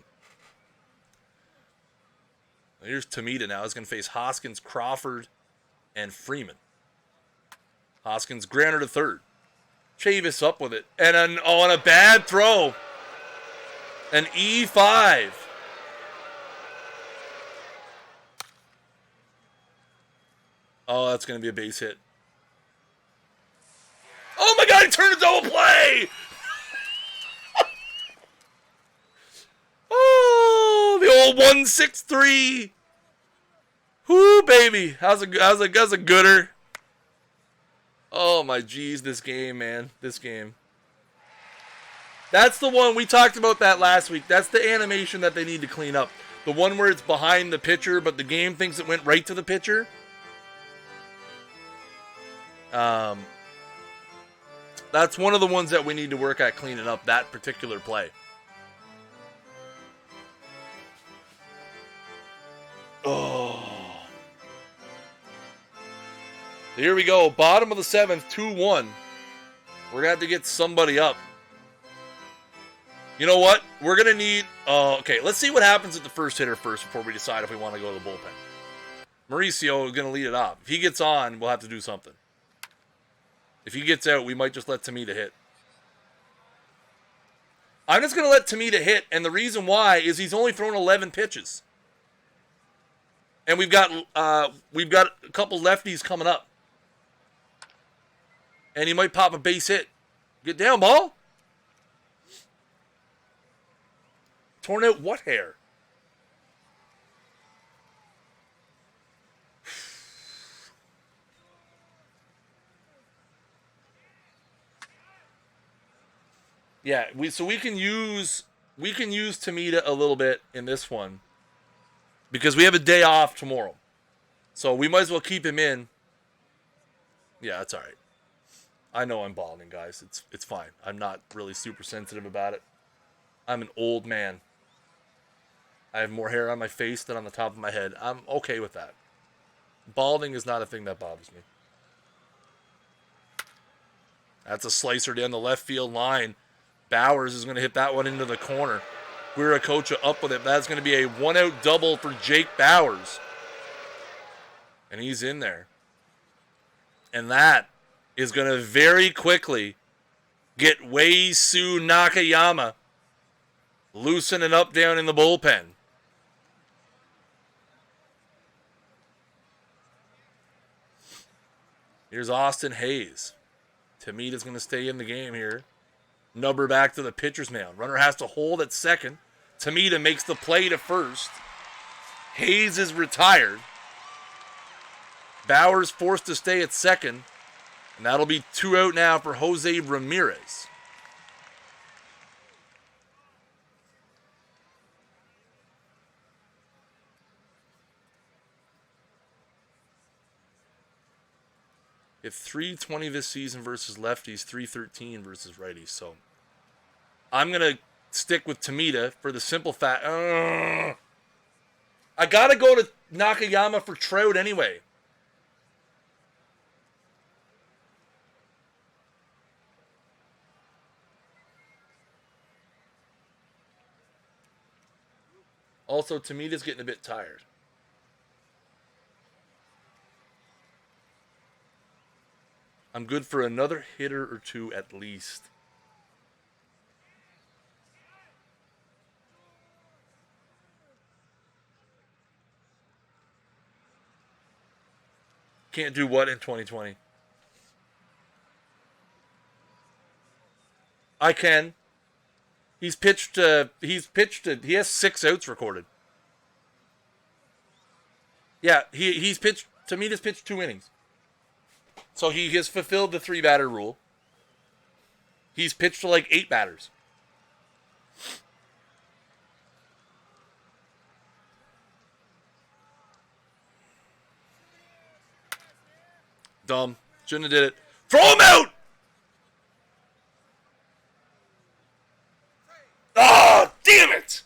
Here's Tamita now. He's going to face Hoskins, Crawford, and Freeman. Hoskins grounded to third. Chavis up with it, and on a bad throw, an E5. Oh, that's going to be a base hit. Oh my God, he turned a double play! Oh, the old 163. Whoo, baby. How's a gooder? Oh my geez, this game, man. This game. That's the one, we talked about that last week. That's the animation that they need to clean up. The one where it's behind the pitcher, but the game thinks it went right to the pitcher. That's one of the ones that we need to work at cleaning up, that particular play. Oh. Here we go. Bottom of the 7th, 2-1. We're going to have to get somebody up. You know what? We're going to need... okay, let's see what happens at the first hitter first before we decide if we want to go to the bullpen. Mauricio is going to lead it off. If he gets on, we'll have to do something. If he gets out, we might just let Tamita hit. I'm just going to let Tamita hit, and the reason why is he's only thrown 11 pitches. And we've got a couple lefties coming up. And he might pop a base hit. Get down, ball. Torn out what hair? Yeah, we can use Tamita a little bit in this one because we have a day off tomorrow. So we might as well keep him in. Yeah, that's all right. I know I'm balding, guys. It's fine. I'm not really super sensitive about it. I'm an old man. I have more hair on my face than on the top of my head. I'm okay with that. Balding is not a thing that bothers me. That's a slicer down the left field line. Bowers is going to hit that one into the corner. We're coach up with it. That's going to be a one-out double for Jake Bowers. And he's in there. And that is going to very quickly get Wei-Su Nakayama loosening up down in the bullpen. Here's Austin Hayes. Tamita's going to stay in the game here. Number back to the pitcher's mound. Runner has to hold at second. Tamita makes the play to first. Hayes is retired. Bowers forced to stay at second. And that'll be 2 out now for Jose Ramirez. If 320 this season versus lefties, 313 versus righties. So I'm going to stick with Tamita for the simple fact. I got to go to Nakayama for Trout anyway. Also, Tamita's getting a bit tired. I'm good for another hitter or two at least. Can't do what in 2020? I can. He has 6 outs recorded. Yeah, he's pitched, Tamita's pitched 2 innings. So he has fulfilled the 3-batter rule. He's pitched to like 8 batters. Dumb. Shouldn't have did it. Throw him out! Oh, damn it!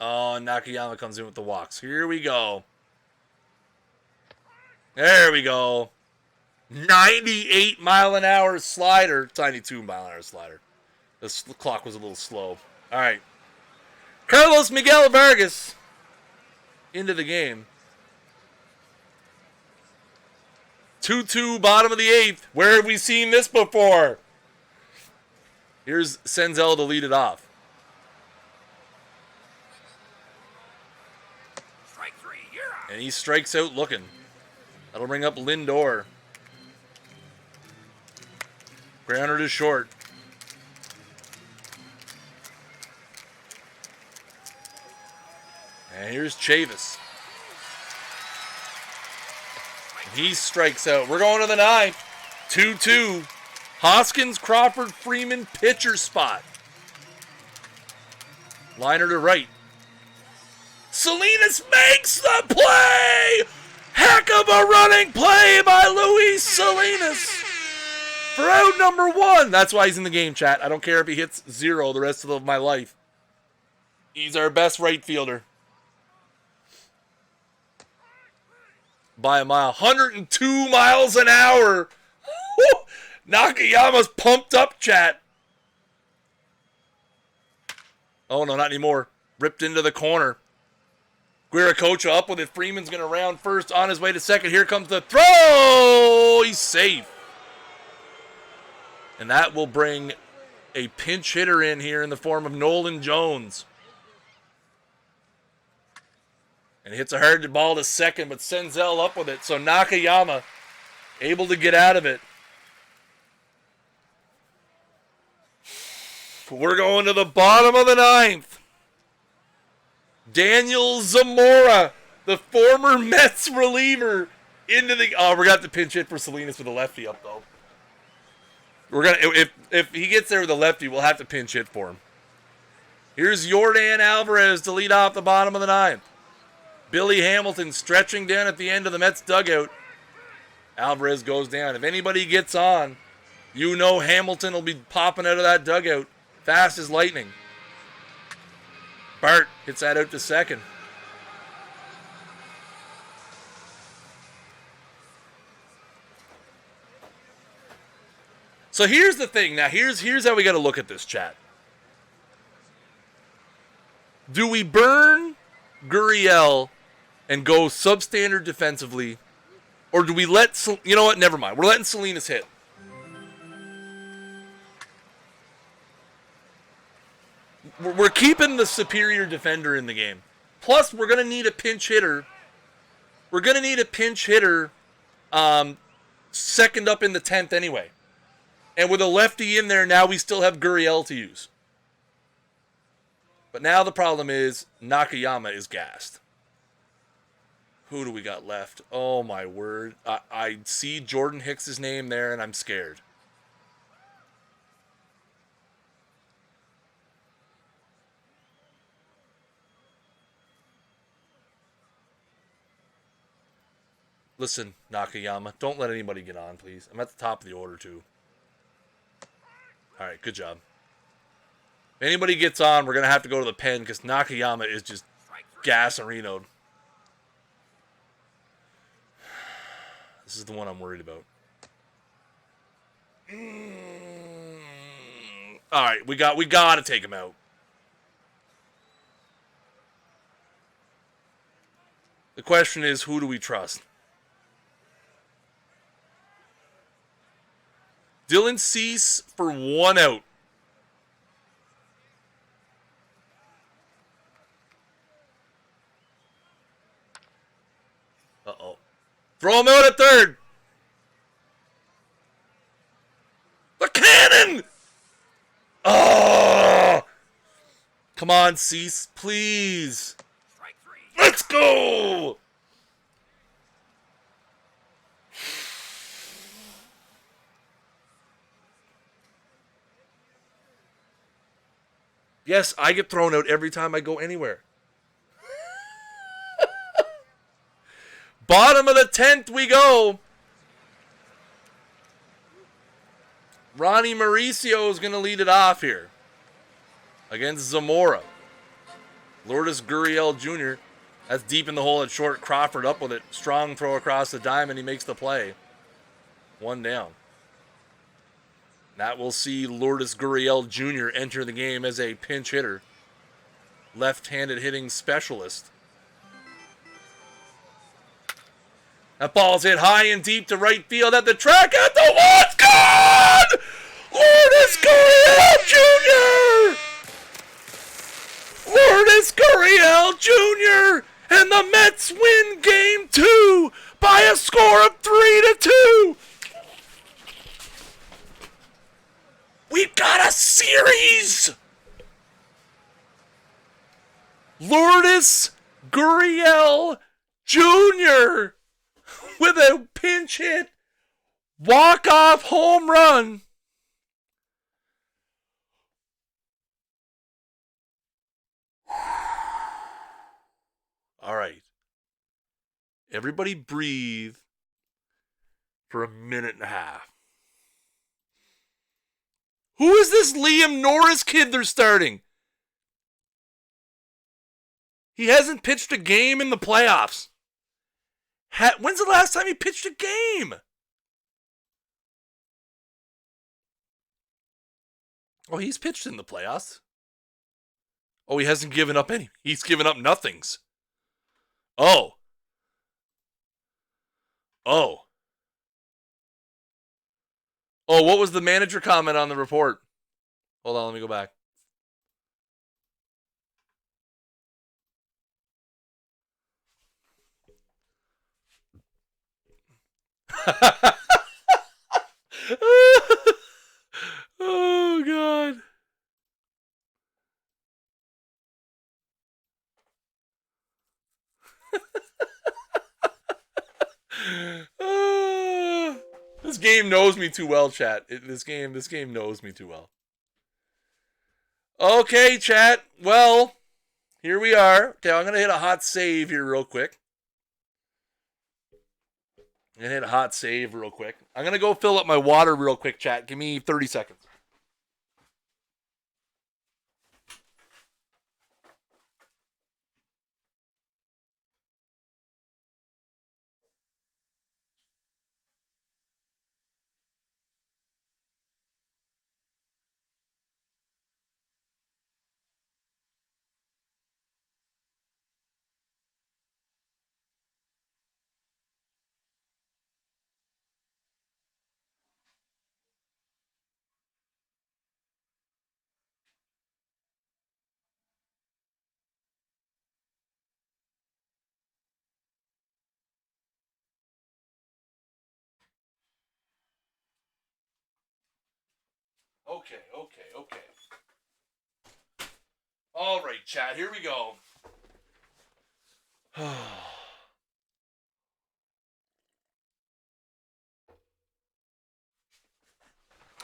Oh, Nakayama comes in with the walks. Here we go. There we go. 98-mile-an-hour slider. 92-mile-an-hour slider. The clock was a little slow. All right. Carlos Miguel Vargas into the game. 2-2, bottom of the 8th. Where have we seen this before? Here's Senzel to lead it off. Strike 3, you're out. And he strikes out looking. That'll bring up Lindor. Grounder to short. And here's Chavis. He strikes out. We're going to the 9th. 2-2. Hoskins, Crawford, Freeman, pitcher spot. Liner to right. Salinas makes the play! Heck of a running play by Luis Salinas for out number 1. That's why he's in the game, chat. I don't care if he hits 0 the rest of my life. He's our best right fielder. By a mile. 102 miles an hour. Woo! Nakayama's pumped up, chat. Oh, no, not anymore. Ripped into the corner. Guiracocha up with it. Freeman's going to round first on his way to second. Here comes the throw. He's safe. And that will bring a pinch hitter in here in the form of Nolan Jones. And hits a hard ball to second, but Senzel up with it. So Nakayama able to get out of it. We're going to the bottom of the 9th. Daniel Zamora, the former Mets reliever, into the... Oh, we're going to have to pinch hit for Salinas with a lefty up, though. We're gonna if he gets there with a lefty, we'll have to pinch hit for him. Here's Yordan Alvarez to lead off the bottom of the 9th. Billy Hamilton stretching down at the end of the Mets dugout. Alvarez goes down. If anybody gets on, you know Hamilton will be popping out of that dugout fast as lightning. Bart hits that out to second. So here's the thing. Now, here's how we got to look at this, chat. Do we burn Gurriel and go substandard defensively, or do we let... You know what? Never mind. We're letting Salinas hit. We're keeping the superior defender in the game. Plus, we're going to need a pinch hitter. We're going to need a pinch hitter second up in the 10th anyway. And with a lefty in there, now we still have Gurriel to use. But now the problem is Nakayama is gassed. Who do we got left? Oh, my word. I see Jordan Hicks' name there, and I'm scared. Listen, Nakayama, don't let anybody get on, please. I'm at the top of the order, too. All right, good job. If anybody gets on, we're going to have to go to the pen because Nakayama is just gas-arenoed. This is the one I'm worried about. All right, we got to take him out. The question is, who do we trust? Dylan Cease for 1 out. Uh-oh. Throw him out at third. The cannon! Oh! Come on, Cease, please. Strike 3. Let's go! Yes, I get thrown out every time I go anywhere. Bottom of the 10th we go. Ronnie Mauricio is going to lead it off here against Zamora. Lourdes Gurriel Jr. That's deep in the hole at short. Crawford up with it. Strong throw across the diamond. He makes the play. 1 down. That will see Lourdes Gurriel Jr. enter the game as a pinch hitter. Left-handed hitting specialist. That ball's hit high and deep to right field at the track at the wall's gone! Lourdes Gurriel Jr. Lourdes Gurriel Jr. And the Mets win Game 2 by a score of 3-2. We've got a series. Lourdes Gurriel Jr. with a pinch hit walk-off home run. All right. Everybody breathe for a minute and a half. Who is this Liam Norris kid they're starting? He hasn't pitched a game in the playoffs. When's the last time he pitched a game? Oh, he's pitched in the playoffs. Oh, he hasn't given up any. He's given up nothings. Oh. Oh, what was the manager comment on the report? Hold on, let me go back. Oh, God. This game knows me too well, chat. This game knows me too well. Okay, chat. Well, here we are. Okay, I'm going to hit a hot save here real quick. I'm going to hit a hot save real quick. I'm going to go fill up my water real quick, chat. Give me 30 seconds. Okay. All right, chat. Here we go. All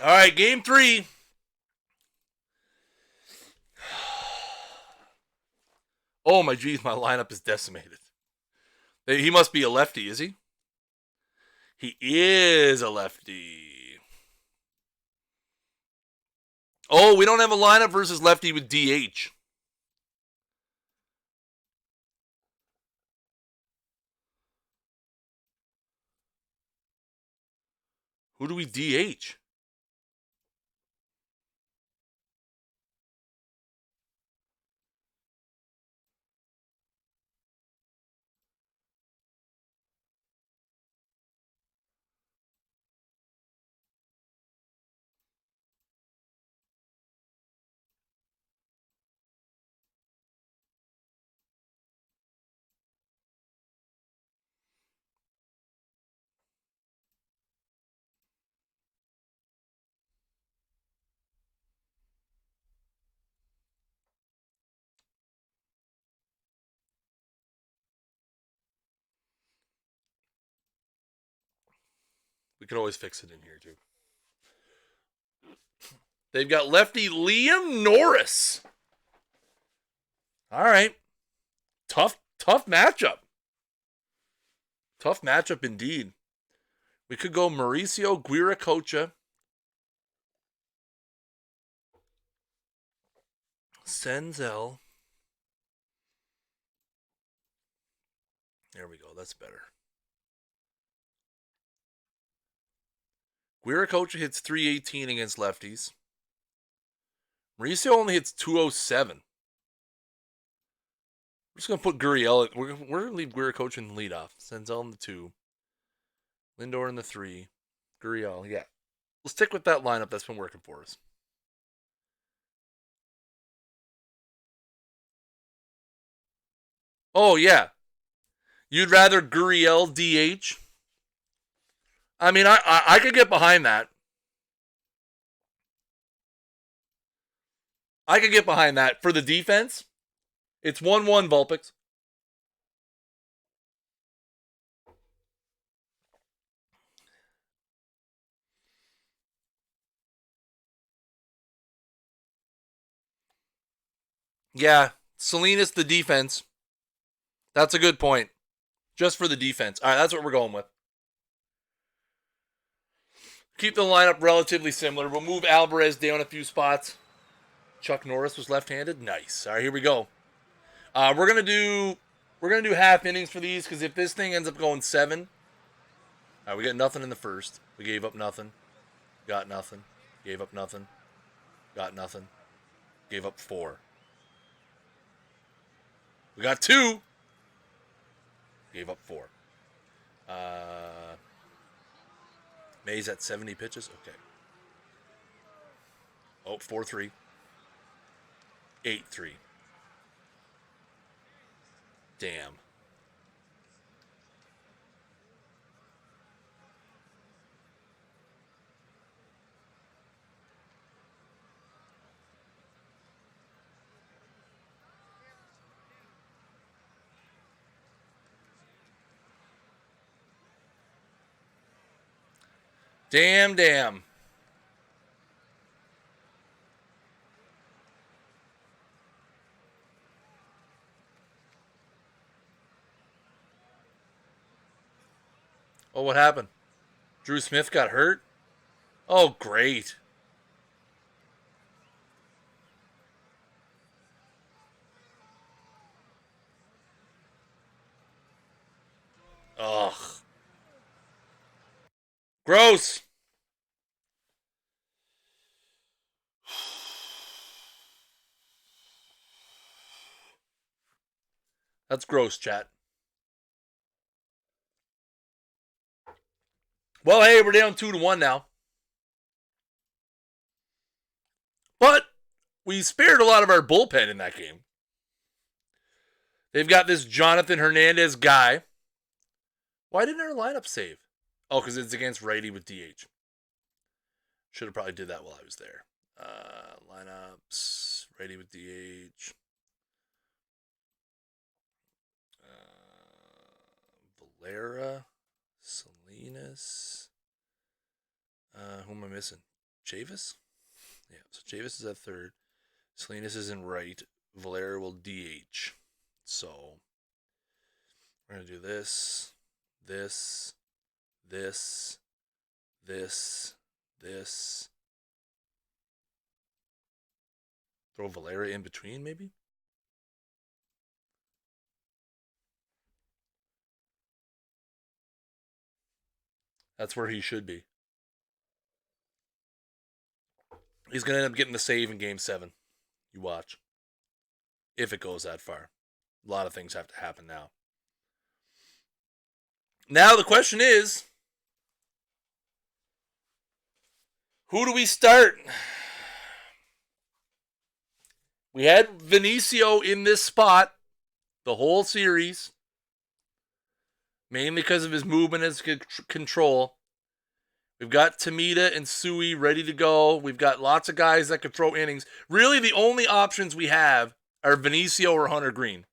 right, game 3. Oh, my geez, my lineup is decimated. He must be a lefty, is he? He is a lefty. Oh, we don't have a lineup versus lefty with DH. Who do we DH? We could always fix it in here, too. They've got lefty Liam Norris. All right. Tough matchup. Tough matchup indeed. We could go Mauricio Guiracocha. Senzel. There we go. That's better. Guiracocha hits 318 against lefties. Mauricio only hits 207. We're just going to put Gurriel. We're going to leave Guiracocha in the leadoff. Senzel in the 2. Lindor in the 3. Gurriel, yeah. We'll stick with that lineup that's been working for us. Oh, yeah. You'd rather Gurriel DH? I mean, I could get behind that. I could get behind that. For the defense, it's 1-1, Vulpix. Yeah, Salinas, the defense. That's a good point. Just for the defense. All right, that's what we're going with. Keep the lineup relatively similar. We'll move Alvarez down a few spots. Chuck Norris was left-handed. Nice. All right, here we go. We're gonna do half innings for these because if this thing ends up going 7, we got nothing in the first. We gave up nothing. Got nothing. Gave up nothing. Got nothing. Gave up 4. We got 2. Gave up 4. May's at 70 pitches. Okay. Oh, 4-3. 8-3. Damn. Damn. Oh, what happened? Drew Smith got hurt? Oh, great. Ugh. Gross. That's gross, chat. Well, hey, we're down 2-1 now. But we spared a lot of our bullpen in that game. They've got this Jonathan Hernandez guy. Why didn't our lineup save? Oh, because it's against righty with DH. Should have probably did that while I was there. Lineups, righty with DH. Valera, Salinas. Who am I missing? Chavis? Yeah, so Chavis is at third. Salinas is in right. Valera will DH. So we're going to do this. Throw Valera in between, maybe? That's where he should be. He's going to end up getting the save in Game 7. You watch. If it goes that far. A lot of things have to happen now. Now the question is, who do we start? We had Vinicio in this spot the whole series, mainly because of his movement and control. We've got Tamita and Sui ready to go. We've got lots of guys that can throw innings. Really, the only options we have are Vinicio or Hunter Green.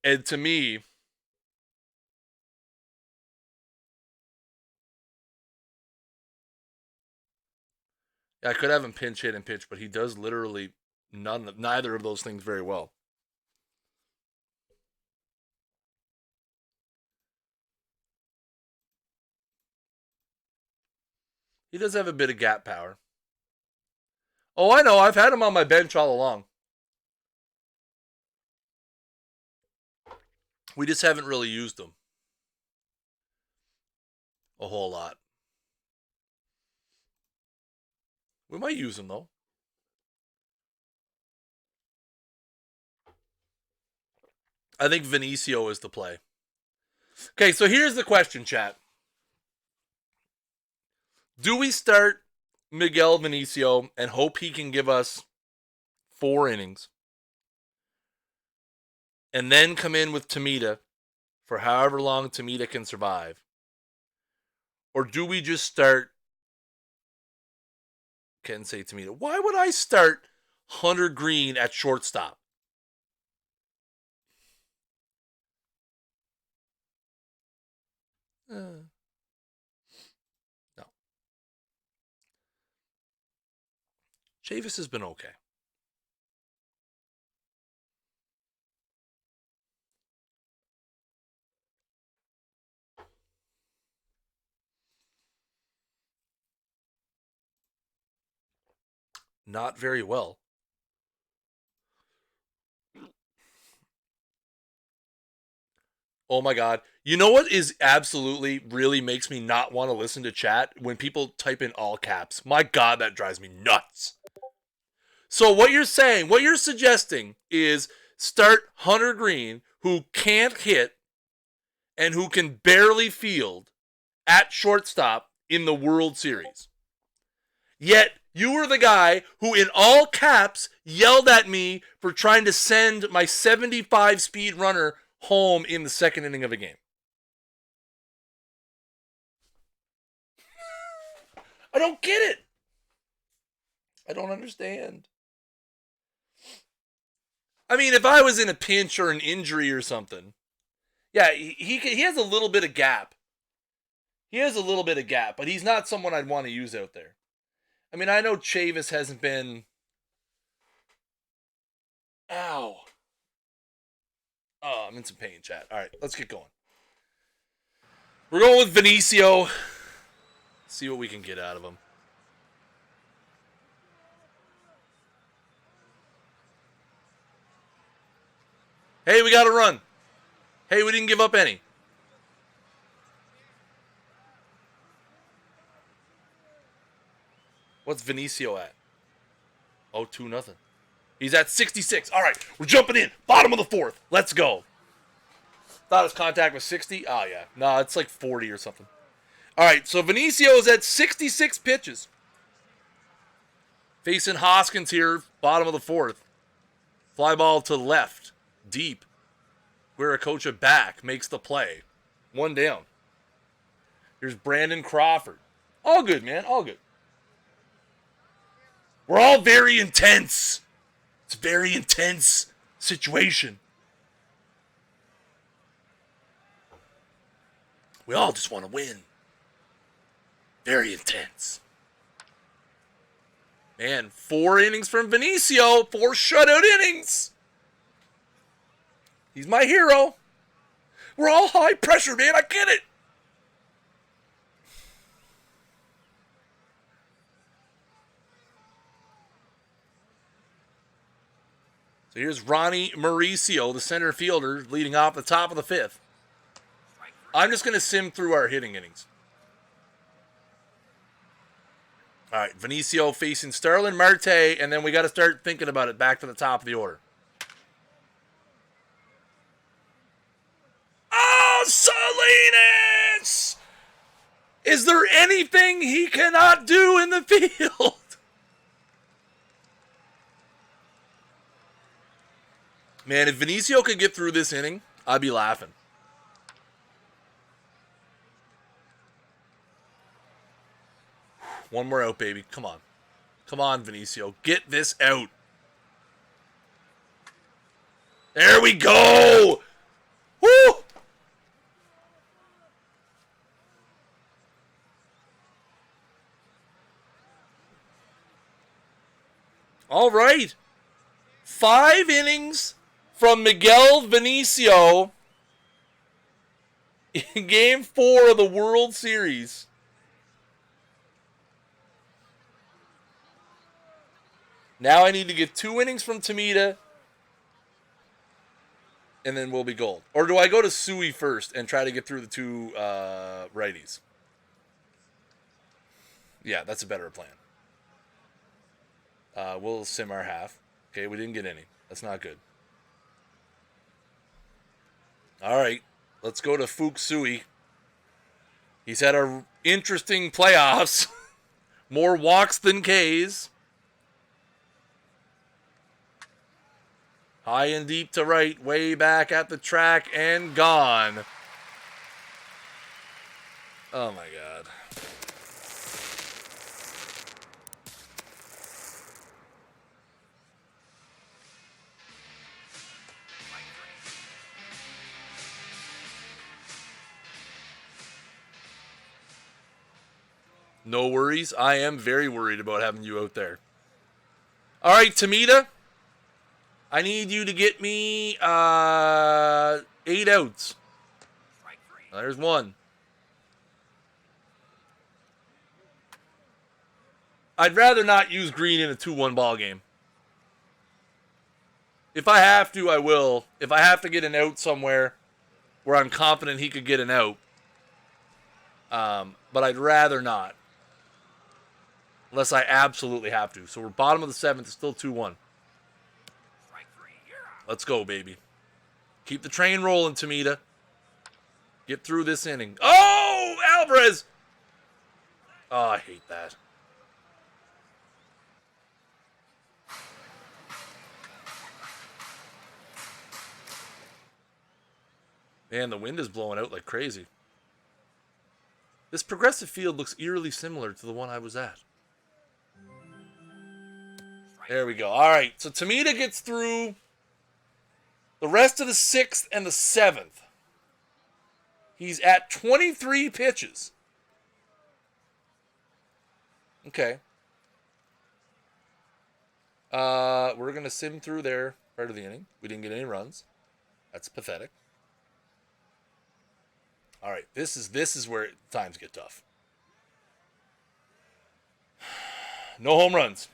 And to me, I could have him pinch hit and pitch, but he does literally neither of those things very well. He does have a bit of gap power. Oh, I know. I've had him on my bench all along. We just haven't really used him a whole lot. We might use him, though. I think Vinicio is the play. Okay, so here's the question, chat. Do we start Miguel Vinicio and hope he can give us 4 innings and then come in with Tomita for however long Tomita can survive? Or do we just start Kensei Tomita? Why would I start Hunter Green at shortstop? No. Chavis has been okay. Not very well. Oh my God. You know what is absolutely really makes me not want to listen to chat? When people type in all caps. My God, that drives me nuts. So what you're saying, what you're suggesting is start Hunter Green, who can't hit and who can barely field at shortstop in the World Series. Yet you were the guy who in all caps yelled at me for trying to send my 75 speed runner home in the second inning of a game. I don't get it. I don't understand. I mean, if I was in a pinch or an injury or something, yeah, he has a little bit of gap. He has a little bit of gap, but he's not someone I'd want to use out there. I mean, I know Chavis hasn't been... Ow. Oh, I'm in some pain, chat. All right, let's get going. We're going with Vinicio. See what we can get out of him. Hey, we got to run. Hey, we didn't give up any. What's Vinicio at? Oh, 2-0. He's at 66. All right, we're jumping in. Bottom of the 4th. Let's go. Thought his contact was 60. Oh, yeah. No, it's like 40 or something. All right, so Vinicio is at 66 pitches. Facing Hoskins here, bottom of the 4th. Fly ball to the left, deep. Guerra back, makes the play. 1 down. Here's Brandon Crawford. All good, man, all good. We're all very intense. It's a very intense situation. We all just want to win. Very intense. Man, 4 innings from Vinicio. 4 shutout innings. He's my hero. We're all high pressure, man. I get it. So here's Ronnie Mauricio, the center fielder, leading off the top of the 5th. I'm just going to sim through our hitting innings. All right, Vinicio facing Starlin Marte, and then we got to start thinking about it back to the top of the order. Oh, Salinas! Is there anything he cannot do in the field? Man, if Vinicio could get through this inning, I'd be laughing. One more out, baby. Come on. Come on, Vinicio. Get this out. There we go! Woo! All right. 5 innings from Miguel Vinicio in Game 4 of the World Series. Now I need to get 2 innings from Tomita, and then we'll be gold. Or do I go to Sui first and try to get through the 2 righties? Yeah, that's a better plan. We'll sim our half. Okay, we didn't get any. That's not good. All right, let's go to Fuksui. He's had a interesting playoffs. More walks than Ks. High and deep to right, way back at the track and gone. Oh my God. No worries. I am very worried about having you out there. All right, Tamita. I need you to get me 8 outs. There's one. I'd rather not use green in a 2-1 ball game. If I have to, I will. If I have to get an out somewhere where I'm confident he could get an out. But I'd rather not. Unless I absolutely have to. So we're bottom of the 7th. It's still 2-1. Let's go, baby. Keep the train rolling, Tamita. Get through this inning. Oh, Alvarez! Oh, I hate that. Man, the wind is blowing out like crazy. This Progressive Field looks eerily similar to the one I was at. There we go. All right, so Tamita gets through the rest of the 6th and the 7th. He's at 23 pitches. Okay. We're going to sim through there part of the inning. We didn't get any runs. That's pathetic. All right, this is where times get tough. No home runs.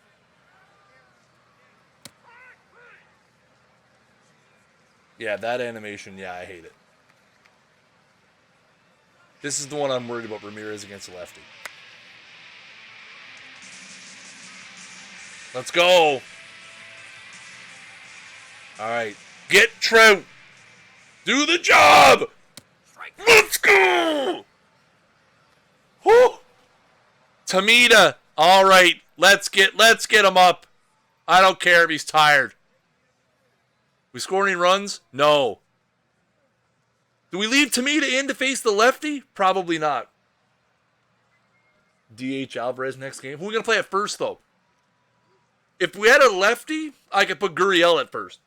Yeah, that animation, yeah, I hate it. This is the one I'm worried about, Ramirez against a lefty. Let's go. All right. Get Trout. Do the job. Let's go. Whoo. Tamita. All right. Let's get him up. I don't care if he's tired. We score any runs? No. Do we leave Tamita in to face the lefty? Probably not. DH Alvarez next game. Who are we going to play at first, though? If we had a lefty, I could put Gurriel at first.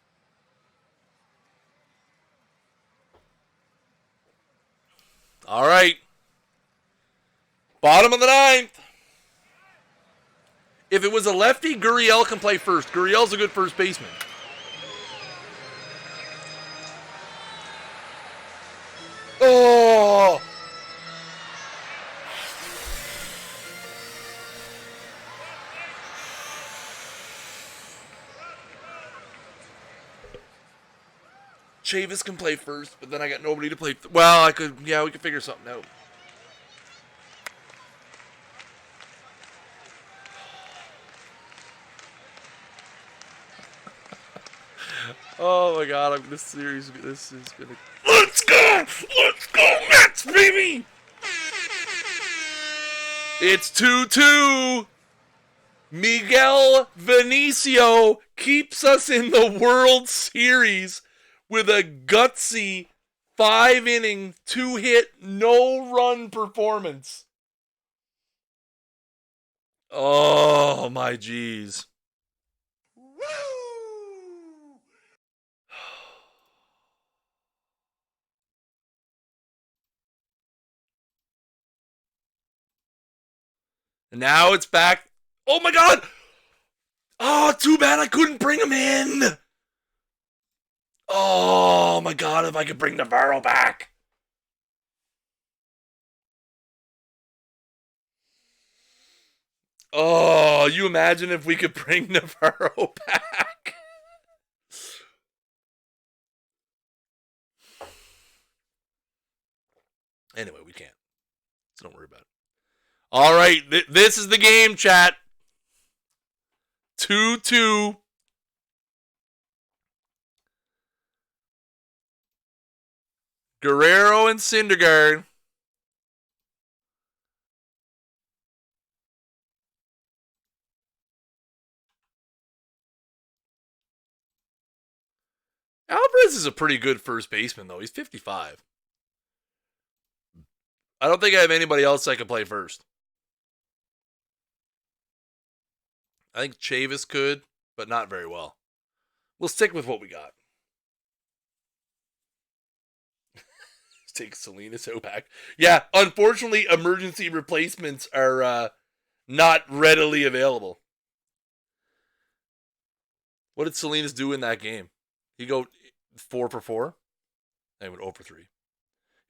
All right. Bottom of the 9th. If it was a lefty, Gurriel can play first. Gurriel's a good first baseman. Oh! Chavis can play first, but then I got nobody to play. Well, I could, yeah, we could figure something out. Oh my God, this series, this is gonna. Let's go! Let's go, Mets, baby! It's 2-2. Miguel Vinicio keeps us in the World Series with a gutsy 5-inning, 2-hit, no-run performance. Oh, my geez. And now it's back. Oh, my God. Oh, too bad I couldn't bring him in. Oh, my God, if I could bring Navarro back. Oh, you imagine if we could bring Navarro back? Anyway, we can't. So don't worry about it. All right, this is the game, chat. 2-2. Guerrero and Syndergaard. Alvarez is a pretty good first baseman, though. He's 55. I don't think I have anybody else I could play first. I think Chavis could, but not very well. We'll stick with what we got. Take Salinas out back. Yeah, unfortunately, emergency replacements are not readily available. What did Salinas do in that game? He go 4 for 4? He went 0 for 3.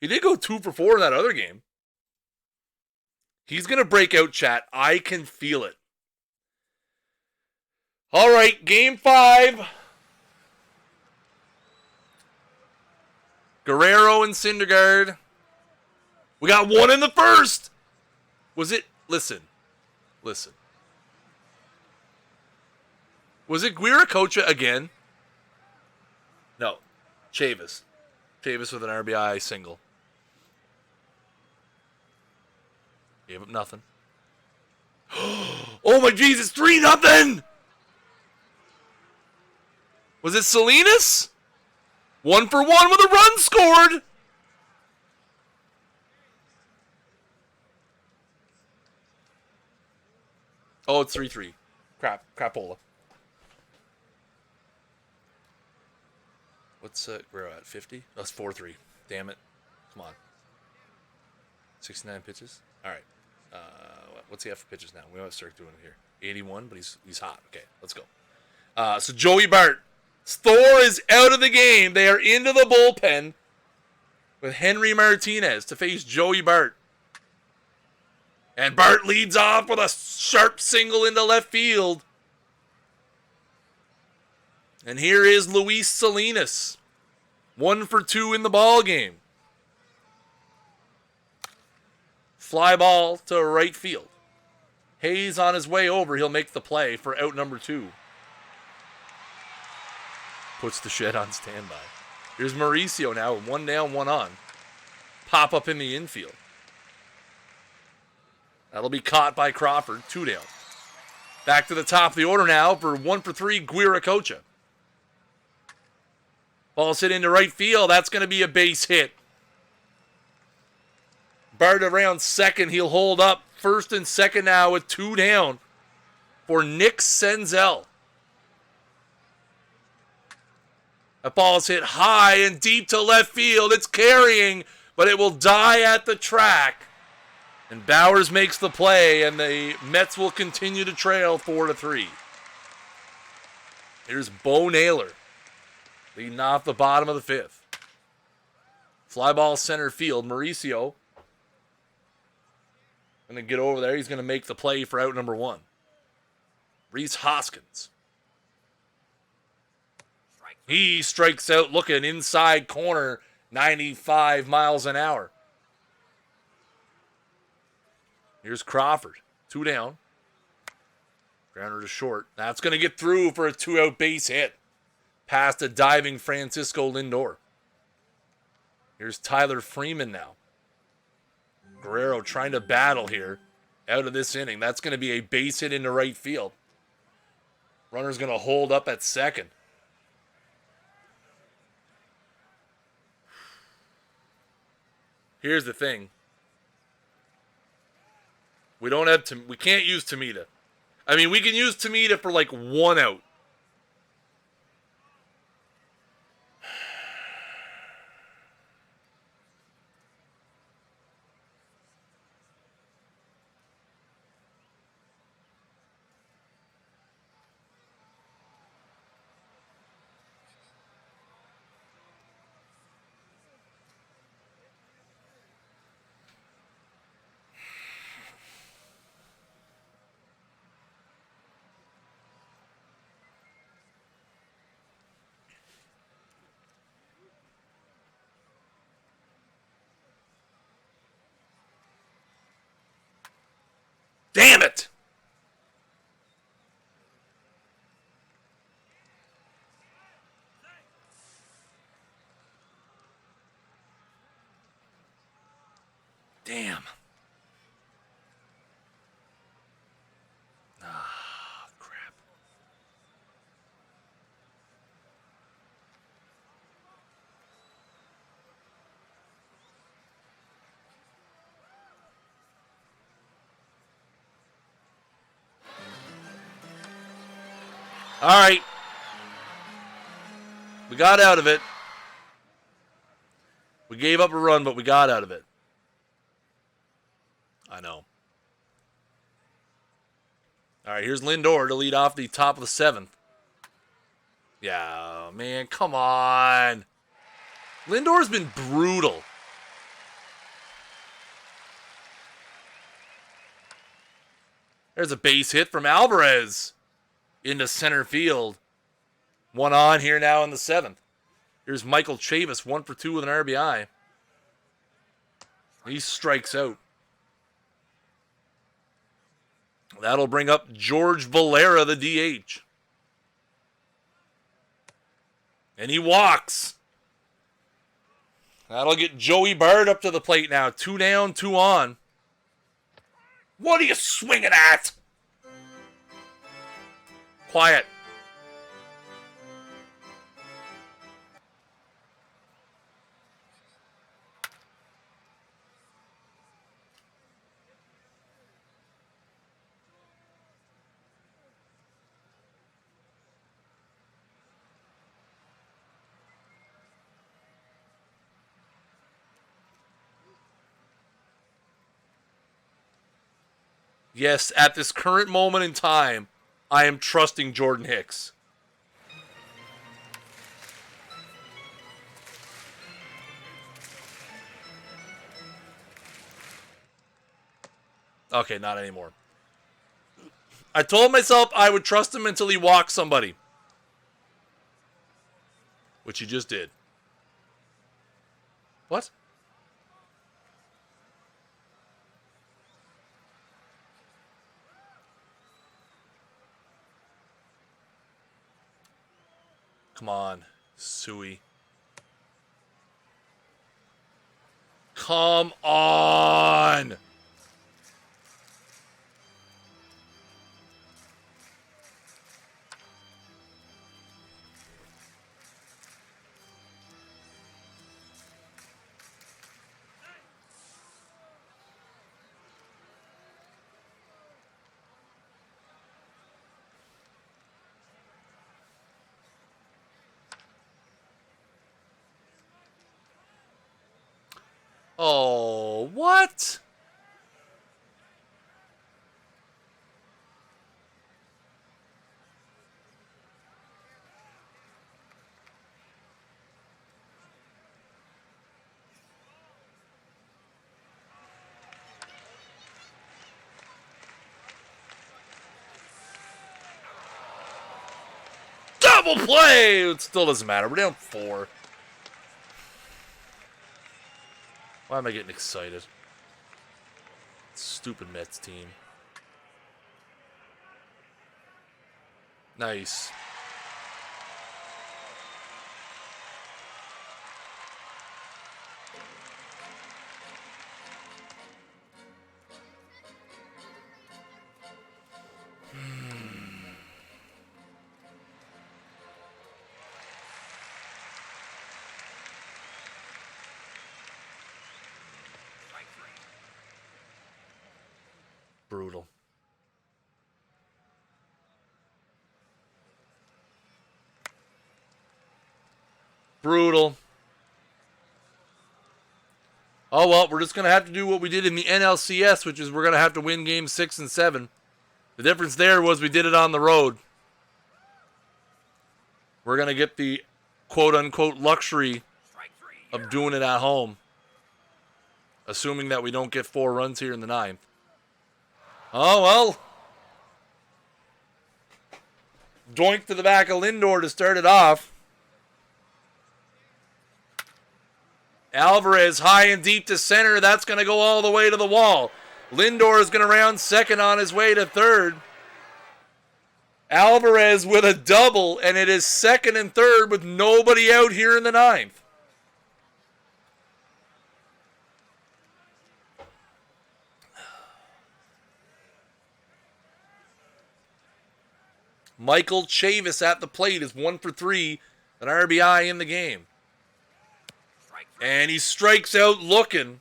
He did go 2 for 4 in that other game. He's going to break out, chat. I can feel it. All right, game 5. Guerrero and Syndergaard. We got one in the first. Was it? Listen. Was it Guiracocha again? No. Chavis with an RBI single. Gave up nothing. Oh my Jesus, 3-0! Was it Salinas? 1 for 1 with a run scored. Oh, it's 3-3. Crapola. What's Guerrero at? 50? That's 4-3. Damn it. Come on. 69 pitches? All right. What's he have for pitches now? We want to start doing it here. 81, but he's hot. Okay, let's go. So Joey Bart. Thor is out of the game. They are into the bullpen with Henry Martinez to face Joey Bart. And Bart leads off with a sharp single into left field. And here is Luis Salinas. 1 for 2 in the ball game. Fly ball to right field. Hayes on his way over. He'll make the play for out number 2. Puts the shed on standby. Here's Mauricio now. 1 down, 1 on. Pop up in the infield. That'll be caught by Crawford. 2 down. Back to the top of the order now for 1 for 3, Guiracocha. Ball's hit into right field. That's going to be a base hit. Bart around second. He'll hold up first and second now with 2 down for Nick Senzel. That ball's hit high and deep to left field. It's carrying, but it will die at the track. And Bowers makes the play, and the Mets will continue to trail 4-3. Here's Bo Naylor leading off the bottom of the 5th. Fly ball center field. Mauricio going to get over there. He's going to make the play for out number 1. Rhys Hoskins. He strikes out looking inside corner, 95 miles an hour. Here's Crawford. 2 down. Grounder to short. That's going to get through for a 2-out base hit. Past a diving Francisco Lindor. Here's Tyler Freeman now. Guerrero trying to battle here out of this inning. That's going to be a base hit into right field. Runner's going to hold up at second. Here's the thing. We can't use Tamita. I mean, we can use Tamita for like 1 out. Damn it! All right. We got out of it. We gave up a run, but we got out of it. I know. All right, here's Lindor to lead off the top of the 7th. Yeah, man, come on. Lindor's been brutal. There's a base hit from Alvarez into center field. One on here now in the 7th. Here's Michael Chavis, 1 for 2 with an RBI. He strikes out. That'll bring up George Valera, the DH. And he walks. That'll get Joey Bard up to the plate now. 2 down, 2 on. What are you swinging at? Quiet. Yes, at this current moment in time, I am trusting Jordan Hicks. Okay, not anymore. I told myself I would trust him until he walked somebody. Which he just did. What? Come on, Suey. Come on! Oh, what? Double play! It still doesn't matter. We're down 4. Why am I getting excited? Stupid Mets team. Nice. Brutal. Brutal. Oh, well, we're just going to have to do what we did in the NLCS, which is we're going to have to win games 6 and 7. The difference there was we did it on the road. We're going to get the quote-unquote luxury of doing it at home, assuming that we don't get 4 runs here in the 9th. Oh, well. Doink to the back of Lindor to start it off. Alvarez high and deep to center. That's going to go all the way to the wall. Lindor is going to round second on his way to third. Alvarez with a double, and it is second and third with nobody out here in the 9th. Michael Chavis at the plate is 1 for 3, an RBI in the game. And he strikes out looking.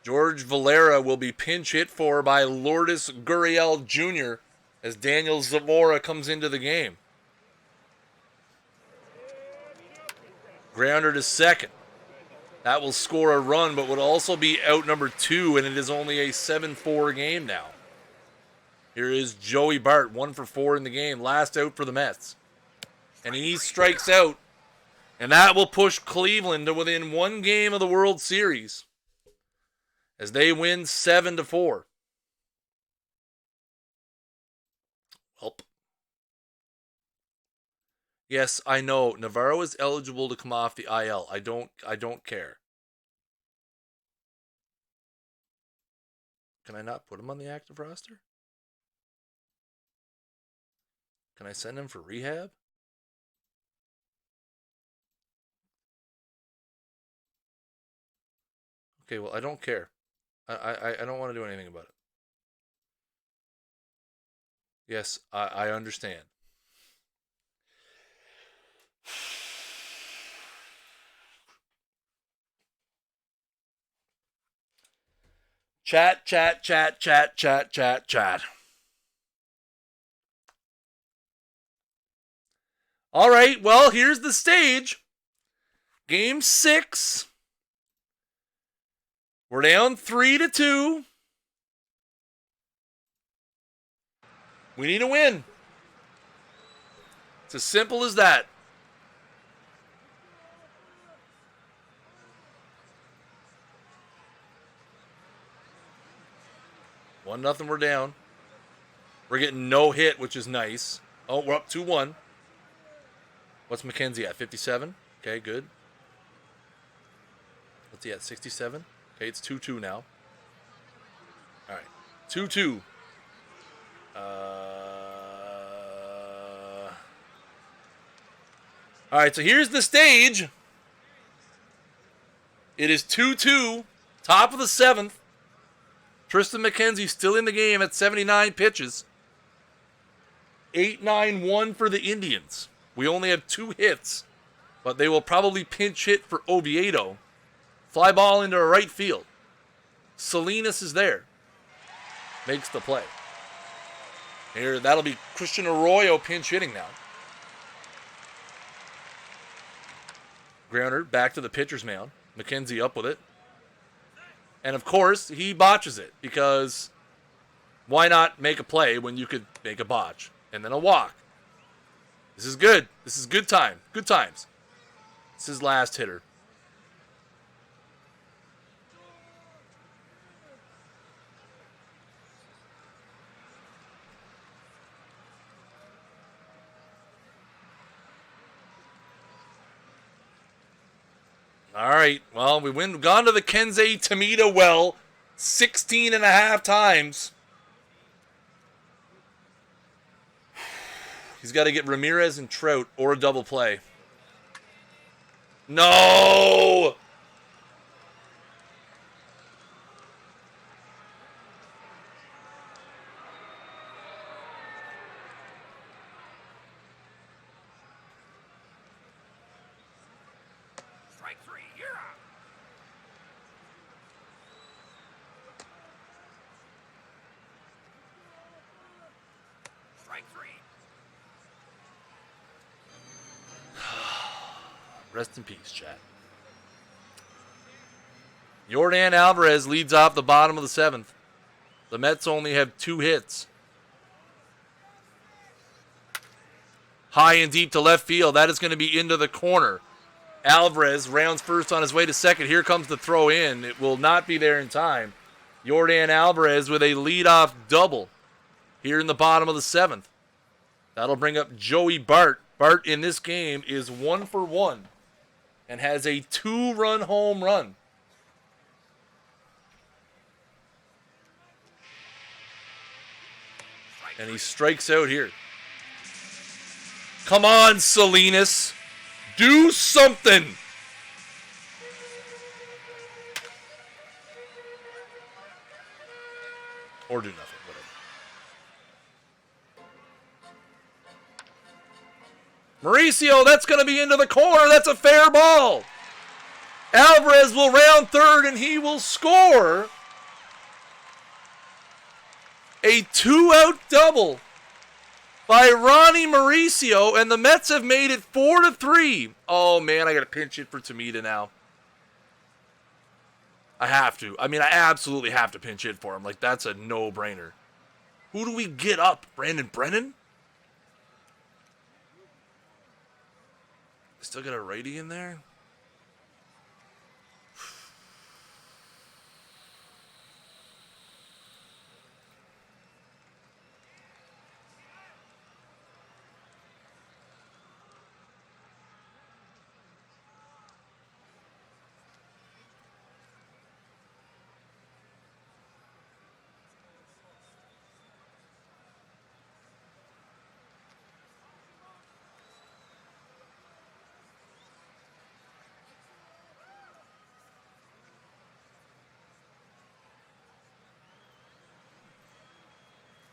George Valera will be pinch hit for by Lourdes Gurriel Jr. as Daniel Zamora comes into the game. Grounder to second. That will score a run, but would also be out number 2, and it is only a 7-4 game now. Here is Joey Bart, 1 for 4 in the game. Last out for the Mets. And he strikes out. And that will push Cleveland to within 1 game of the World Series as they win 7-4. Welp. Yes, I know. Navarro is eligible to come off the IL. I don't care. Can I not put him on the active roster? Can I send him for rehab? Okay, well, I don't care. I don't want to do anything about it. Yes, I understand. Chat. All right, well, here's the stage. Game 6. We're down 3-2. We need a win. It's as simple as that. One nothing, we're down. We're getting no hit, which is nice. Oh, we're up 2-1. What's McKenzie at? 57? Okay, good. What's he at? 67? Okay, it's 2-2 now. All right, 2-2. All right, so here's the stage. It is 2-2, top of the 7th. Tristan McKenzie still in the game at 79 pitches. 8-9-1 for the Indians. We only have 2 hits, but they will probably pinch hit for Oviedo. Fly ball into right field. Salinas is there. Makes the play. Here, that'll be Christian Arroyo pinch hitting now. Grounder back to the pitcher's mound. McKenzie up with it. And of course, he botches it because why not make a play when you could make a botch and then a walk? This is good. This is good time. Good times. It's his last hitter. All right, well, we've gone to the Kensei Tamita well 16 and a half times. He's got to get Ramirez and Trout or a double play. No! Strike 3, you're out. Strike 3. Rest in peace, chat. Yordan Alvarez leads off the bottom of the 7th. The Mets only have 2 hits. High and deep to left field. That is going to be into the corner. Alvarez rounds first on his way to second. Here comes the throw in. It will not be there in time. Yordan Alvarez with a leadoff double here in the bottom of the 7th. That'll bring up Joey Bart. Bart in this game is 1 for 1 and has a 2-run home run. And he strikes out here. Come on, Salinas. Do something. Or do nothing, whatever. Mauricio, that's going to be into the corner. That's a fair ball. Alvarez will round third, and he will score A 2-out double by Ronnie Mauricio, and the Mets have made it 4-3. Oh, man, I got to pinch hit for Tamita now. I have to. I mean, I absolutely have to pinch hit for him. Like, that's a no-brainer. Who do we get up? Brandon Brennan? Still got a righty in there?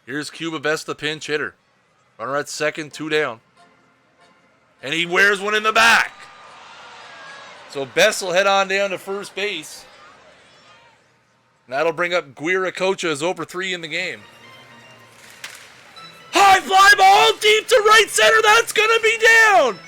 Here's Cuba Best, the pinch hitter. Runner at second, 2 down. And he wears one in the back. So Best will head on down to first base. And that'll bring up Guiracocha as over 3 in the game. High fly ball deep to right center. That's going to be down.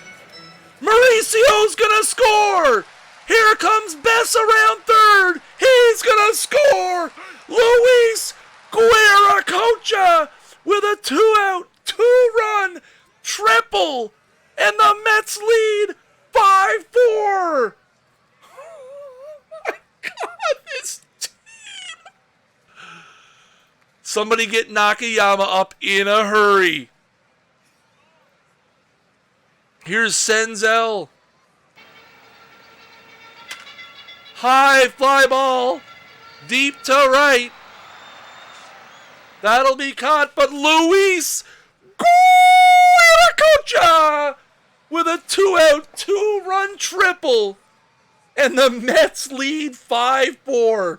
Mauricio's going to score. Here comes Bess around third. He's going to score. Luis Guiracocha with a 2-out, 2-run triple. And the Mets lead 5-4. Oh my God, this team. Somebody get Nakayama up in a hurry. Here's Senzel. High fly ball. Deep to right. That'll be caught, but Luis Guiracocha with a 2-out, 2-run triple. And the Mets lead 5-4.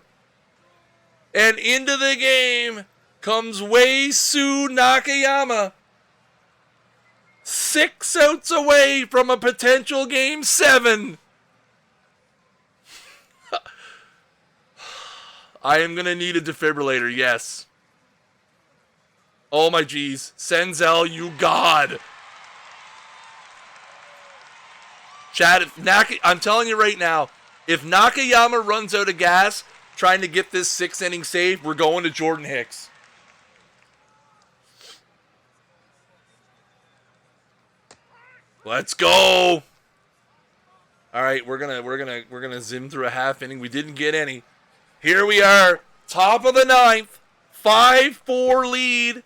And into the game comes Wei-Su Nakayama. 6 outs away from a potential Game 7. I am going to need a defibrillator, yes. Oh my geez. Senzel, you god. Chad, I'm telling you right now, if Nakayama runs out of gas trying to get this 6th inning save, we're going to Jordan Hicks. Let's go. All right, we're gonna zim through a half inning. We didn't get any. Here we are, top of the 9th, 5-4 lead.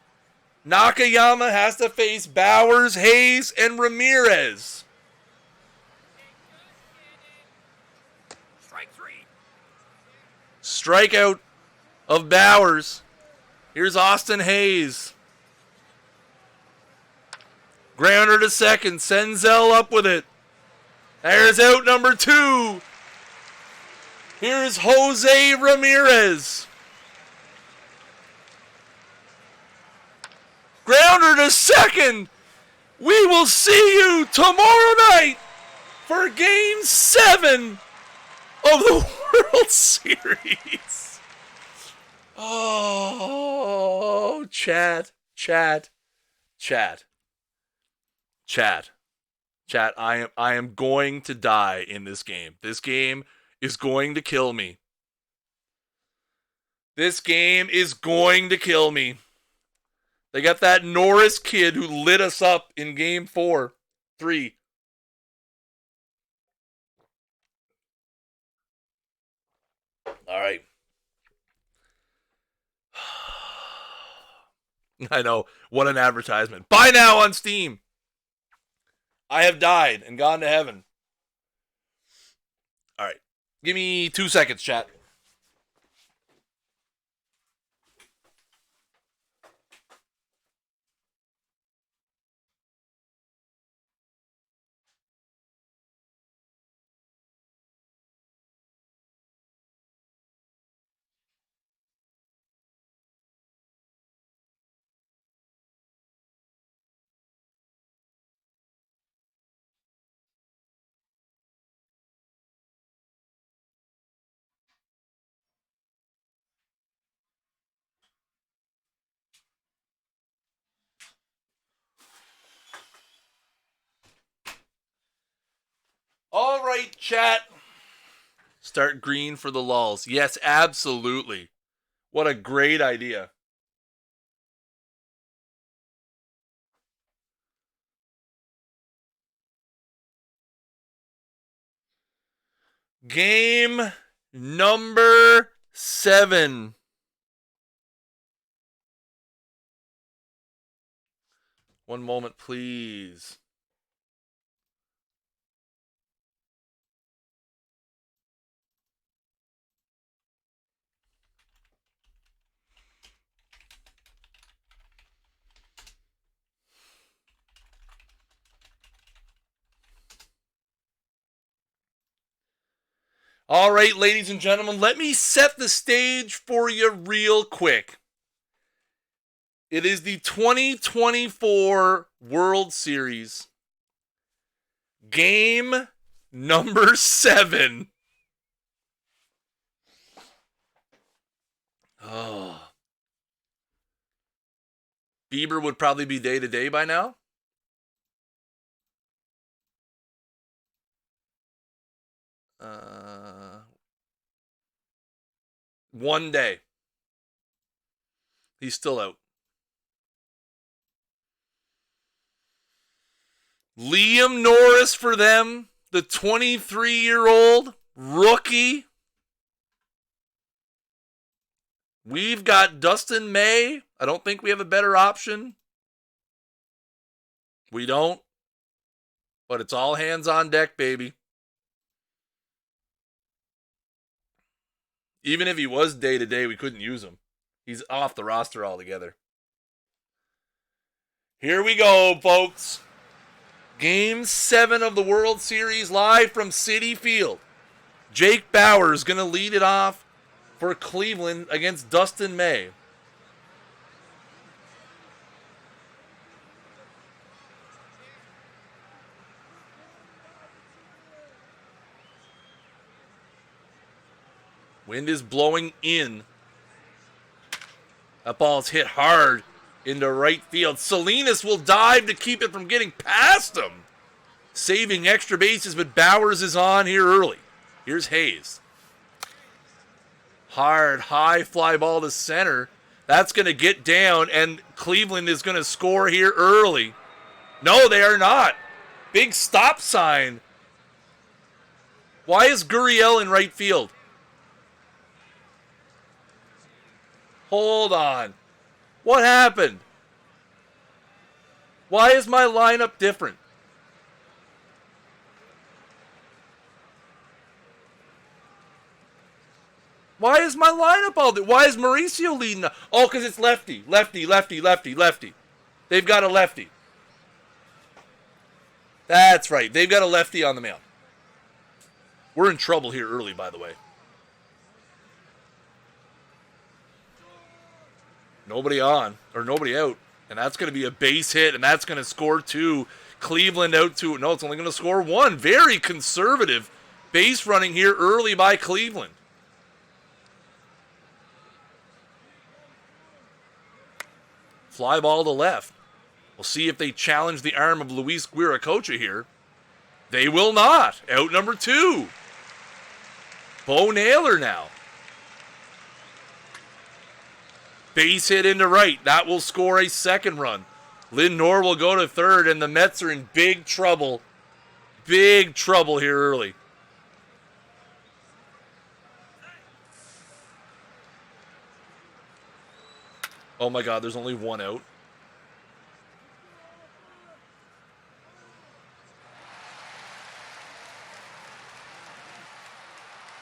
Nakayama has to face Bowers, Hayes, and Ramirez. Strike 3. Strikeout of Bowers. Here's Austin Hayes. Grounder to second. Senzel up with it. There's out number 2. Here's Jose Ramirez. Grounder to second. We will see you tomorrow night for Game 7 of the World Series. Oh, chat. I am going to die in this game. This game is going to kill me. This game is going to kill me. They got that Norris kid who lit us up in Game 4. 3. All right. I know. What an advertisement. Buy now on Steam. I have died and gone to heaven. All right. Give me 2 seconds, chat. right, chat. Start green for the lulls. Yes, absolutely. What a great idea. Game number 7. One moment, please. All right, ladies and gentlemen, let me set the stage for you real quick. It is the 2024 World Series. Game number 7. Oh. Bieber would probably be day-to-day by now. One day. He's still out. Liam Norris for them, the 23-year-old rookie. We've got Dustin May. I don't think we have a better option. We don't. But it's all hands on deck, baby. Even if he was day-to-day, we couldn't use him. He's off the roster altogether. Here we go, folks. Game 7 of the World Series live from Citi Field. Jake Bauer is going to lead it off for Cleveland against Dustin May. Wind is blowing in. That ball's hit hard into right field. Salinas will dive to keep it from getting past him. Saving extra bases, but Bowers is on here early. Here's Hayes. Hard, high fly ball to center. That's going to get down, and Cleveland is going to score here early. No, they are not. Big stop sign. Why is Gurriel in right field? Hold on. What happened? Why is my lineup different? Why is my lineup all different? Why is Mauricio leading? Oh, because it's lefty. Lefty, lefty, lefty, lefty. They've got a lefty. That's right. They've got a lefty on the mound. We're in trouble here early, by the way. Nobody on, or nobody out. And that's going to be a base hit, and that's going to score 2. Cleveland out 2. No, it's only going to score 1. Very conservative base running here early by Cleveland. Fly ball to left. We'll see if they challenge the arm of Luis Guiracocha here. They will not. Out number 2. Bo Naylor now. Base hit into right. That will score a second run. Lindor will go to third, and the Mets are in big trouble. Big trouble here early. Oh my God, there's only 1 out.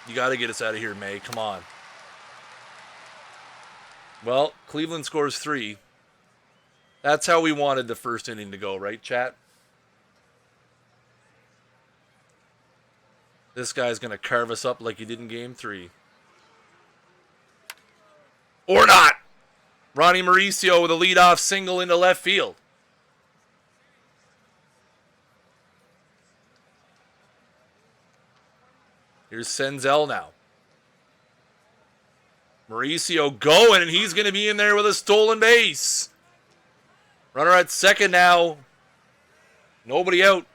You got to get us out of here, May. Come on. Well, Cleveland scores 3. That's how we wanted the first inning to go, right, chat? This guy's going to carve us up like he did in Game 3. Or not! Ronnie Mauricio with a leadoff single into left field. Here's Senzel now. Mauricio going, and he's going to be in there with a stolen base. Runner at second now. Nobody out.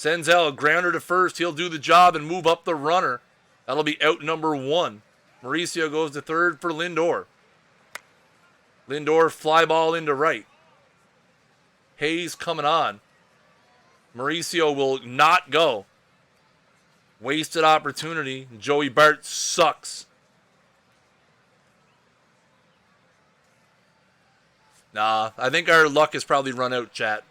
Senzel, grounder to first. He'll do the job and move up the runner. That'll be out number 1. Mauricio goes to third for Lindor. Lindor fly ball into right. Hayes coming on. Mauricio will not go. Wasted opportunity. Joey Bart sucks. Nah, I think our luck has probably run out, chat.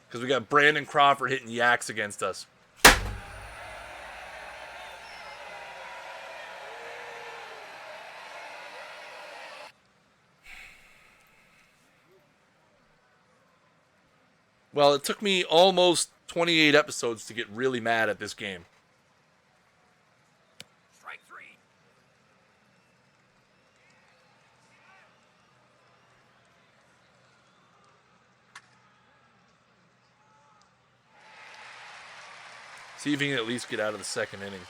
Because we got Brandon Crawford hitting yaks against us. Well, it took me almost 28 episodes to get really mad at this game. Strike 3. See if he can at least get out of the second inning.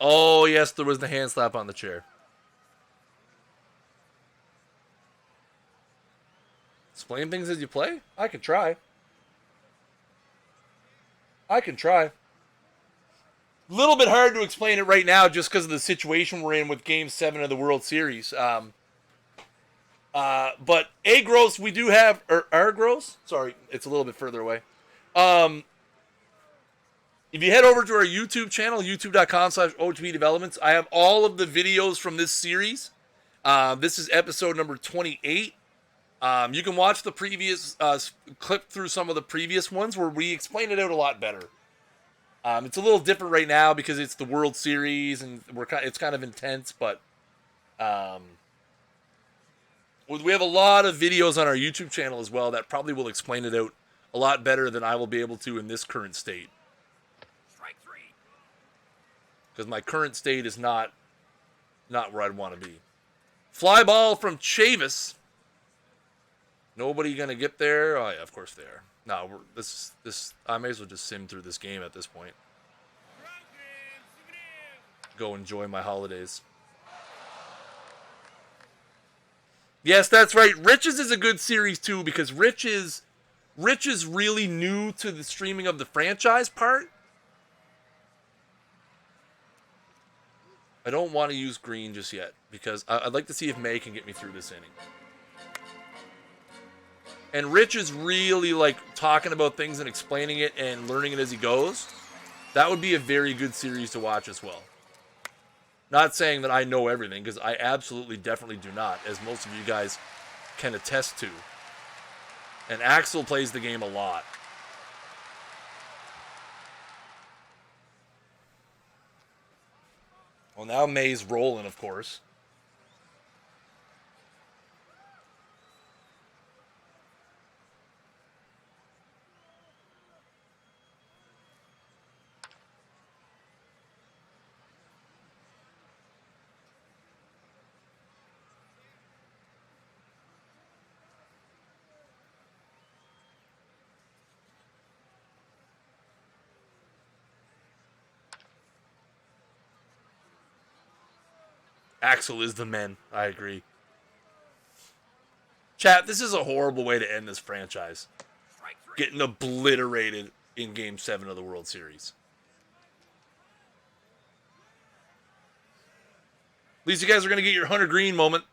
Oh, yes, there was the hand slap on the chair. Explain things as you play? I can try. A little bit hard to explain it right now just because of the situation we're in with Game 7 of the World Series. But A-Gross, we do have... Or R-Gross? Sorry, it's a little bit further away. If you head over to our YouTube channel, youtube.com/OOTP Developments, I have all of the videos from this series. This is episode number 28. You can watch the previous, clip through some of the previous ones where we explain it out a lot better. It's a little different right now because it's the World Series and it's kind of intense, but we have a lot of videos on our YouTube channel as well that probably will explain it out a lot better than I will be able to in this current state. Strike 3. Because my current state is not where I'd want to be. Fly ball from Chavis. Nobody gonna get there? Oh yeah, of course they are. No, this. I may as well just sim through this game at this point. Go enjoy my holidays. Yes, that's right. Riches is a good series too because Rich is really new to the streaming of the franchise part. I don't want to use green just yet because I'd like to see if May can get me through this inning. And Rich is really like talking about things and explaining it and learning it as he goes. That would be a very good series to watch as well. Not saying that I know everything, because I absolutely definitely do not, as most of you guys can attest to. And Axel plays the game a lot. Well, now May's rolling, of course. Axel is the man. I agree. Chat, this is a horrible way to end this franchise. Getting obliterated in Game 7 of the World Series. At least you guys are going to get your Hunter Green moment.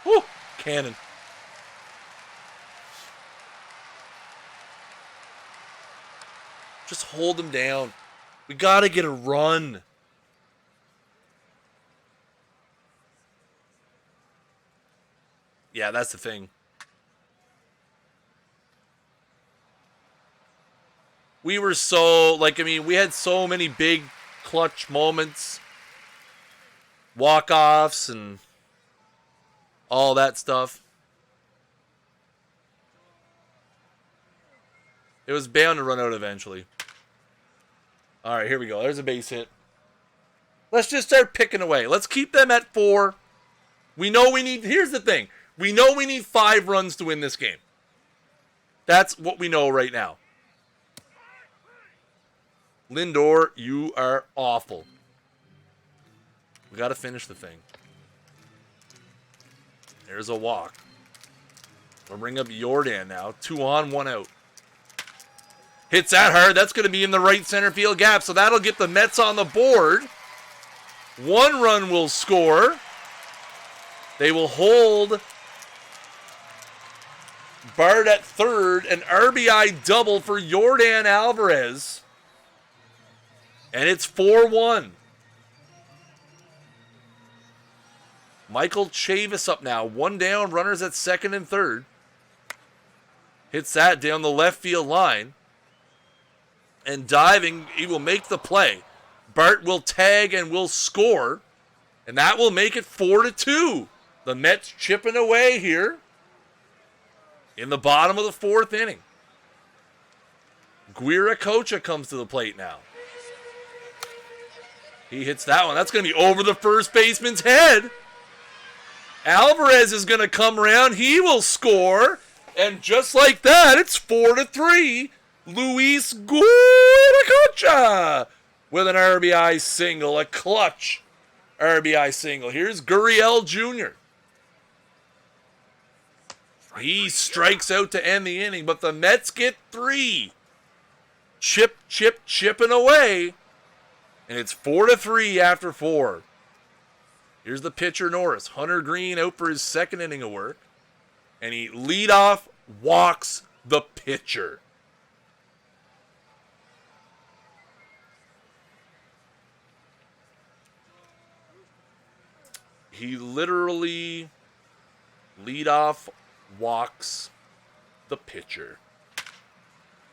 Woo! Cannon. Just hold him down. We got to get a run. Yeah, that's the thing. We were so, like, I mean, we had so many big clutch moments. Walk-offs and all that stuff. It was bound to run out eventually. All right, here we go. There's a base hit. Let's just start picking away. Let's keep them at 4. We know we need... Here's the thing. We know we need 5 runs to win this game. That's what we know right now. Lindor, you are awful. We got to finish the thing. There's a walk. We'll bring up Jordan now. 2 on, 1 out. Hits that hard. That's going to be in the right center field gap. So that'll get the Mets on the board. 1 run will score. They will hold Bart at third. An RBI double for Jordan Alvarez. And it's 4-1. Michael Chavis up now. 1 down. Runners at second and third. Hits that down the left field line. And diving, he will make the play. Bart will tag and will score. And that will make it 4-2. The Mets chipping away here in the bottom of the 4th inning. Guiracocha comes to the plate now. He hits that one. That's going to be over the first baseman's head. Alvarez is going to come around. He will score. And just like that, it's 4-3. Luis Guiracocha with an RBI single, a clutch RBI single. Here's Gurriel Jr. He strikes out to end the inning, but the Mets get 3. Chipping away. And it's 4-3 after 4. Here's the pitcher, Norris. Hunter Green out for his 2nd inning of work. And he leadoff walks the pitcher. He literally leadoff walks the pitcher.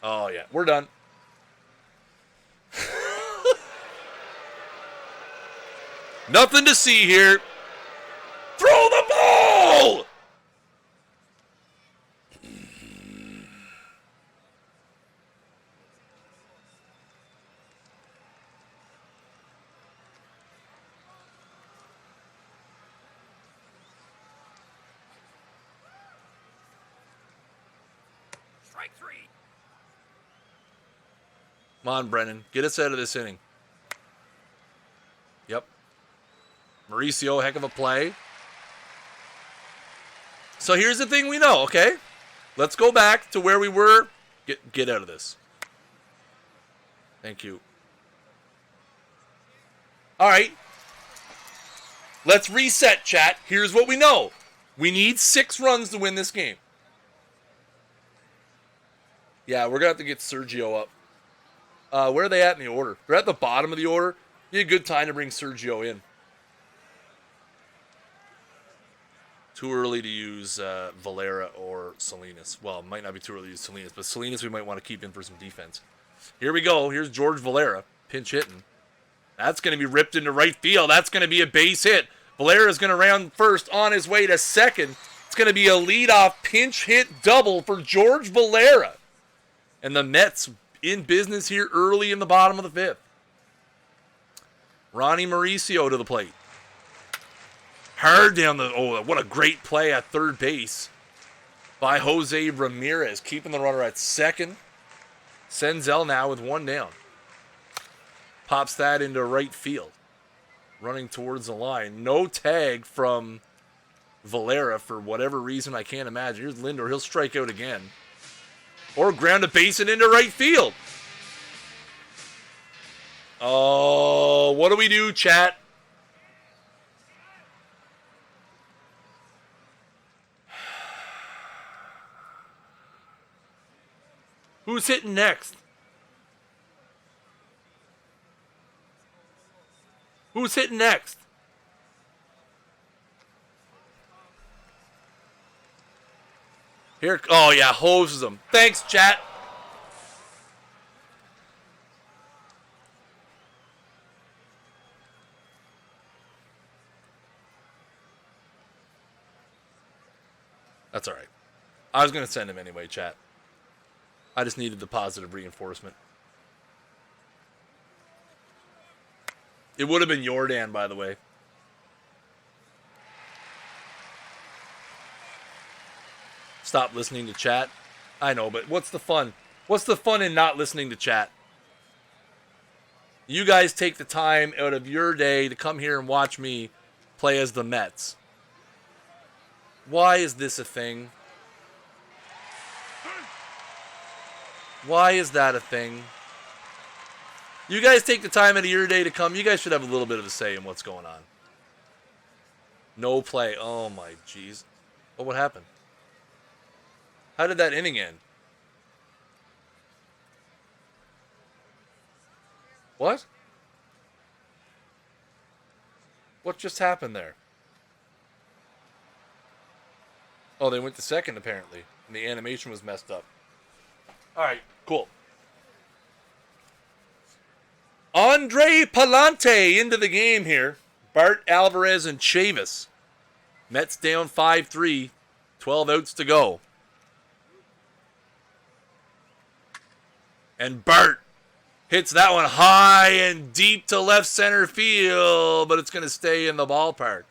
Oh, yeah. We're done. Nothing to see here. Throw the ball! Strike 3. Come on, Brennan. Get us out of this inning. Yep. Mauricio, heck of a play. So here's the thing we know, okay? Let's go back to where we were. Get out of this. Thank you. All right. Let's reset, chat. Here's what we know. We need 6 runs to win this game. Yeah, we're going to have to get Sergio up. Where are they at in the order? They're at the bottom of the order. Be a good time to bring Sergio in. Too early to use Valera or Salinas. Well, it might not be too early to use Salinas, but Salinas we might want to keep in for some defense. Here we go. Here's George Valera, pinch hitting. That's going to be ripped into right field. That's going to be a base hit. Valera's going to round first on his way to second. It's going to be a leadoff pinch hit double for George Valera. And the Mets in business here early in the bottom of the 5th. Ronnie Mauricio to the plate. Hard down the... Oh, what a great play at third base by Jose Ramirez. Keeping the runner at second. Senzel now with 1 down. Pops that into right field. Running towards the line. No tag from Valera for whatever reason I can't imagine. Here's Lindor. He'll strike out again. Or ground a base and into right field. Oh, what do we do, chat? Who's hitting next? Who's hitting next? Here, oh yeah, hoses them. Thanks, chat. That's all right. I was going to send him anyway, chat. I just needed the positive reinforcement. It would have been Jordan, by the way. Stop listening to chat. I know, but what's the fun? What's the fun in not listening to chat? You guys take the time out of your day to come here and watch me play as the Mets. Why is this a thing? Why is that a thing? You guys take the time out of your day to come. You guys should have a little bit of a say in what's going on. No play. Oh my jeez. Oh, what happened? How did that inning end? What? What just happened there? Oh, they went to second apparently, and the animation was messed up. All right, cool. Andre Palante into the game here. Bart, Alvarez, and Chavis. Mets down 5-3. 12 outs to go. And Bart hits that one high and deep to left center field, but it's going to stay in the ballpark.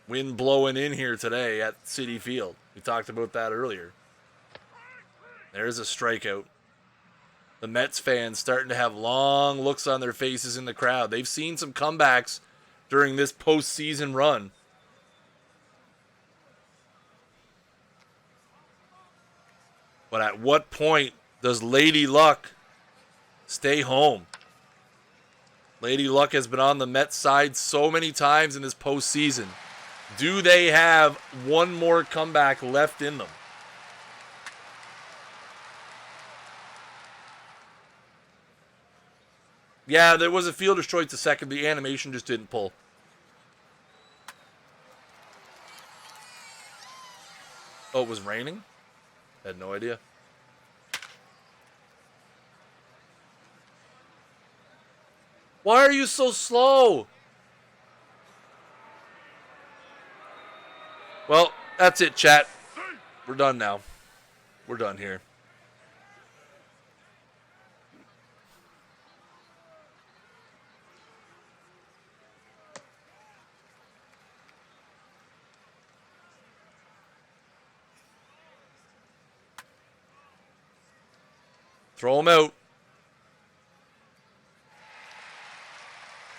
Wind blowing in here today at Citi Field. We talked about that earlier. There's a strikeout. The Mets fans starting to have long looks on their faces in the crowd. They've seen some comebacks during this postseason run. But at what point does Lady Luck stay home? Lady Luck has been on the Mets side so many times in this postseason. Do they have one more comeback left in them? Yeah, there was a fielder's choice to second. The animation just didn't pull. Oh, it was raining? Had no idea. Why are you so slow? Well, that's it, chat. We're done now. We're done here. Throw him out.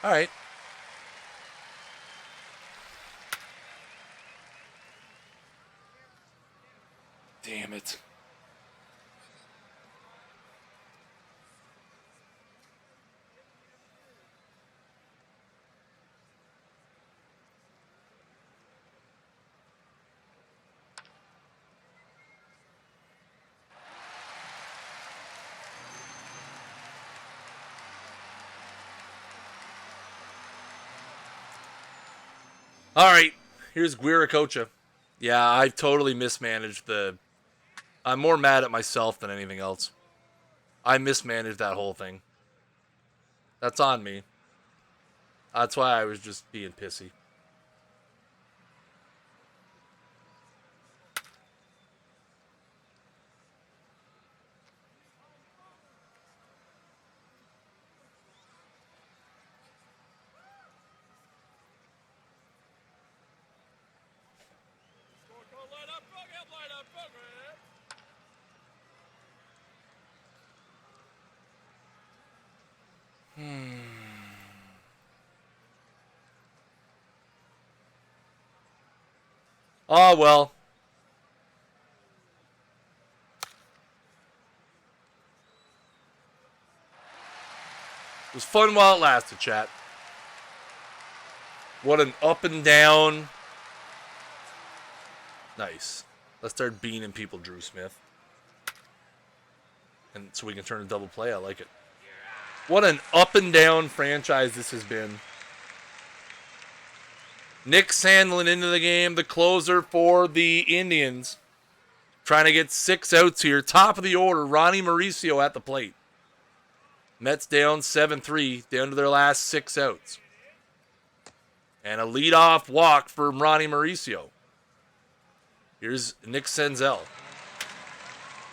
All right. Damn it. All right, here's Guiracocha. Yeah, I've totally mismanaged the... I'm more mad at myself than anything else. I mismanaged that whole thing. That's on me. That's why I was just being pissy. Oh, well. It was fun while it lasted, chat. What an up and down. Nice. Let's start beaning people, Drew Smith. And so we can turn a double play. I like it. What an up and down franchise this has been. Nick Sandlin into the game, the closer for the Indians. Trying to get 6 outs here. Top of the order, Ronnie Mauricio at the plate. Mets down 7-3, down to their last 6 outs. And a leadoff walk for Ronnie Mauricio. Here's Nick Senzel.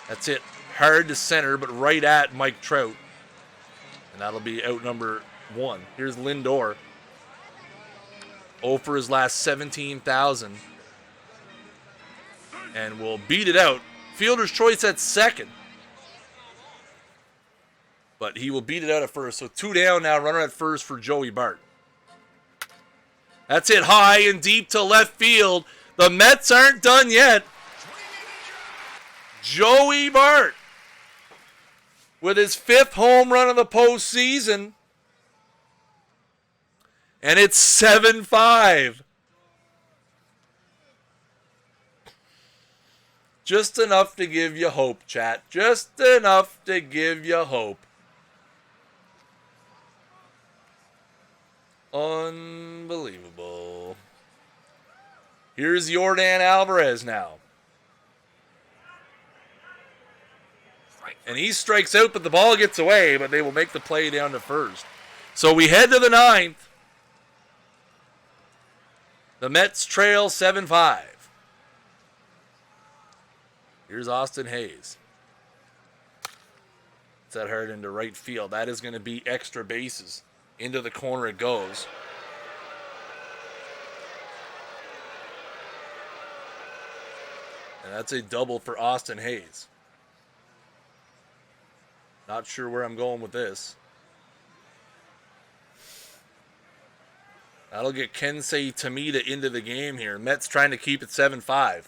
That's it. Hard to center, but right at Mike Trout. And that'll be out number 1. Here's Lindor. 0 for his last 17,000. And we'll beat it out Fielder's choice at second. But he will beat it out at first. So 2 down now, runner at first for Joey Bart. That's hit high and deep to left field. The Mets aren't done yet. Joey Bart with his 5th home run of the postseason. And it's 7-5. Just enough to give you hope, chat. Just enough to give you hope. Unbelievable. Here's Yordan Alvarez now. And he strikes out, but the ball gets away, but they will make the play down to first. So we head to the 9th. The Mets trail 7-5. Here's Austin Hayes. It's that hard into right field. That is going to be extra bases. Into the corner it goes. And that's a double for Austin Hayes. Not sure where I'm going with this. That'll get Kensei Tamita into the game here. Mets trying to keep it 7-5.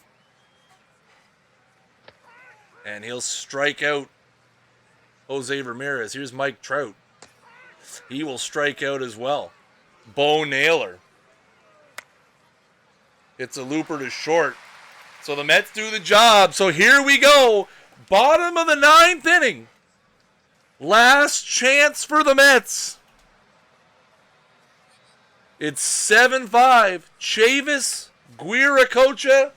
And he'll strike out Jose Ramirez. Here's Mike Trout. He will strike out as well. Bo Naylor. It's a looper to short. So the Mets do the job. So here we go. Bottom of the 9th inning. Last chance for the Mets. It's 7-5. Chavis, Guiracocha,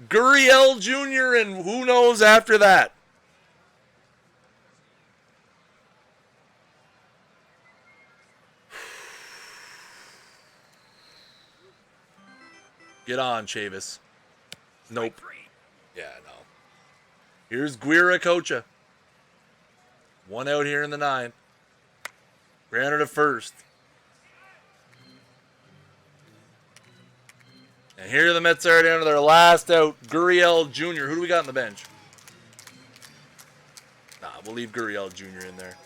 Gurriel Jr., and who knows after that. Get on, Chavis. Nope. Yeah, no. Here's Guiracocha. 1 out here in the 9th. Grounded to first. And here the Mets are down to their last out. Gurriel Jr. Who do we got on the bench? Nah, we'll leave Gurriel Jr. in there.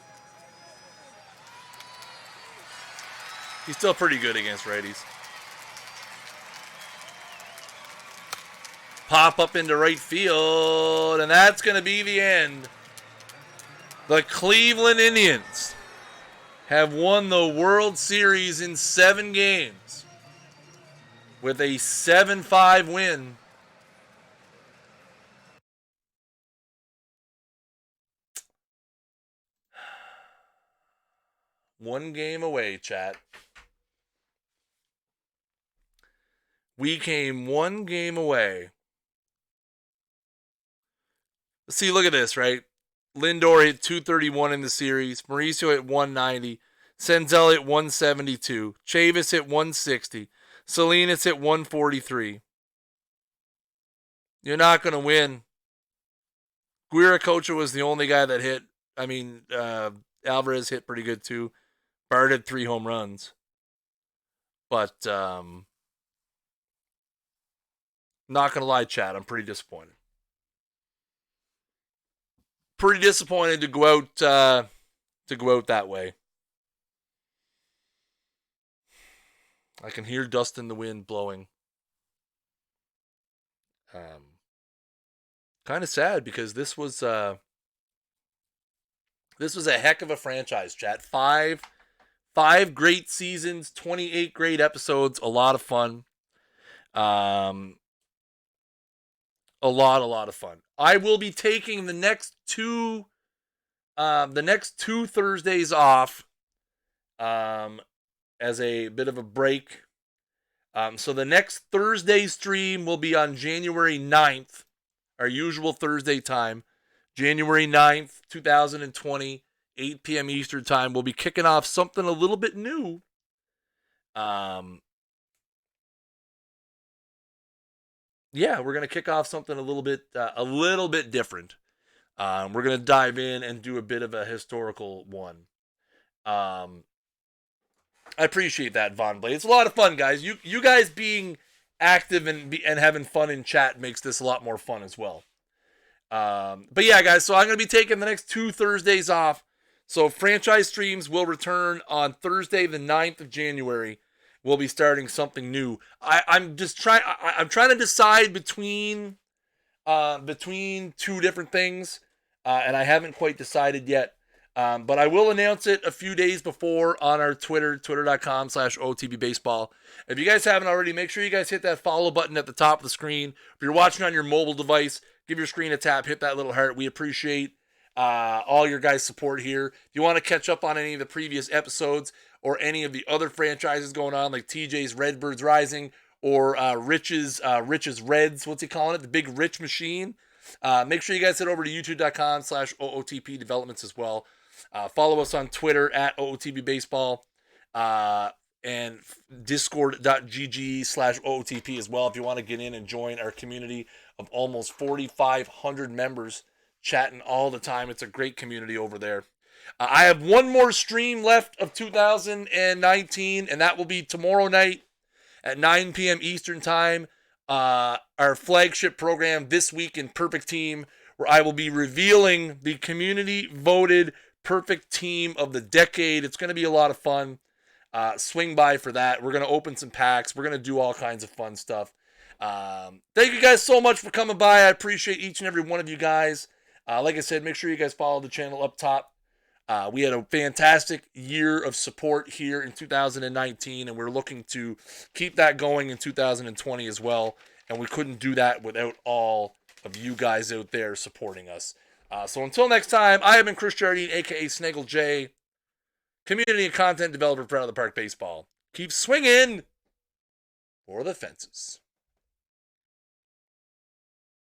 He's still pretty good against righties. Pop up into right field, and that's going to be the end. The Cleveland Indians have won the World Series in 7 games with a 7-5 win. One game away, chat. We came 1 game away. Let's see, look at this, right? Lindor hit 231 in the series. Mauricio hit 190. Senzel hit 172. Chavis hit 160. Salinas hit 143. You're not going to win. Guiracocha was the only guy that hit. I mean, Alvarez hit pretty good too. Bart had 3 home runs. But, not going to lie, Chad, I'm pretty disappointed. Pretty disappointed to go out that way. I can hear dust in the wind blowing. Kind of sad because this was a heck of a franchise, chat. 5 great seasons, 28 great episodes, a lot of fun. A lot of fun. I will be taking the next two Thursdays off as a bit of a break. So the next Thursday stream will be on January 9th, our usual Thursday time. January 9th, 2020, 8 p.m. Eastern time. We'll be kicking off something a little bit new. Yeah, we're going to kick off something a little bit different. We're going to dive in and do a bit of a historical one. I appreciate that, Von Blade. It's a lot of fun, guys. You guys being active and having fun in chat makes this a lot more fun as well. But yeah, guys, so I'm going to be taking the next 2 Thursdays off. So franchise streams will return on Thursday, the 9th of January. We'll be starting something new. I'm just trying. I'm trying to decide between two different things, and I haven't quite decided yet. But I will announce it a few days before on our Twitter, twitter.com/OOTP baseball. If you guys haven't already, make sure you guys hit that follow button at the top of the screen. If you're watching on your mobile device, give your screen a tap, hit that little heart. We appreciate all your guys' support here. If you want to catch up on any of the previous episodes or any of the other franchises going on, like TJ's Redbirds Rising or Rich's Reds, what's he calling it? The Big Rich Machine. Make sure you guys head over to youtube.com/OOTP developments as well. Follow us on Twitter at OOTP Baseball and discord.gg/OOTP as well if you want to get in and join our community of almost 4,500 members chatting all the time. It's a great community over there. I have one more stream left of 2019, and that will be tomorrow night at 9 p.m. Eastern Time. Our flagship program, This Week in Perfect Team, where I will be revealing the community-voted perfect team of the decade. It's going to be a lot of fun. Swing by for that. We're going to open some packs. We're going to do all kinds of fun stuff. Thank you guys so much for coming by. I appreciate each and every one of you guys. Like I said, make sure you guys follow the channel up top. We had a fantastic year of support here in 2019, and we're looking to keep that going in 2020 as well. And we couldn't do that without all of you guys out there supporting us. So until next time, I have been Kris Jardine, a.k.a. Snaggle J, community and content developer for Out of the Park Baseball. Keep swinging for the fences.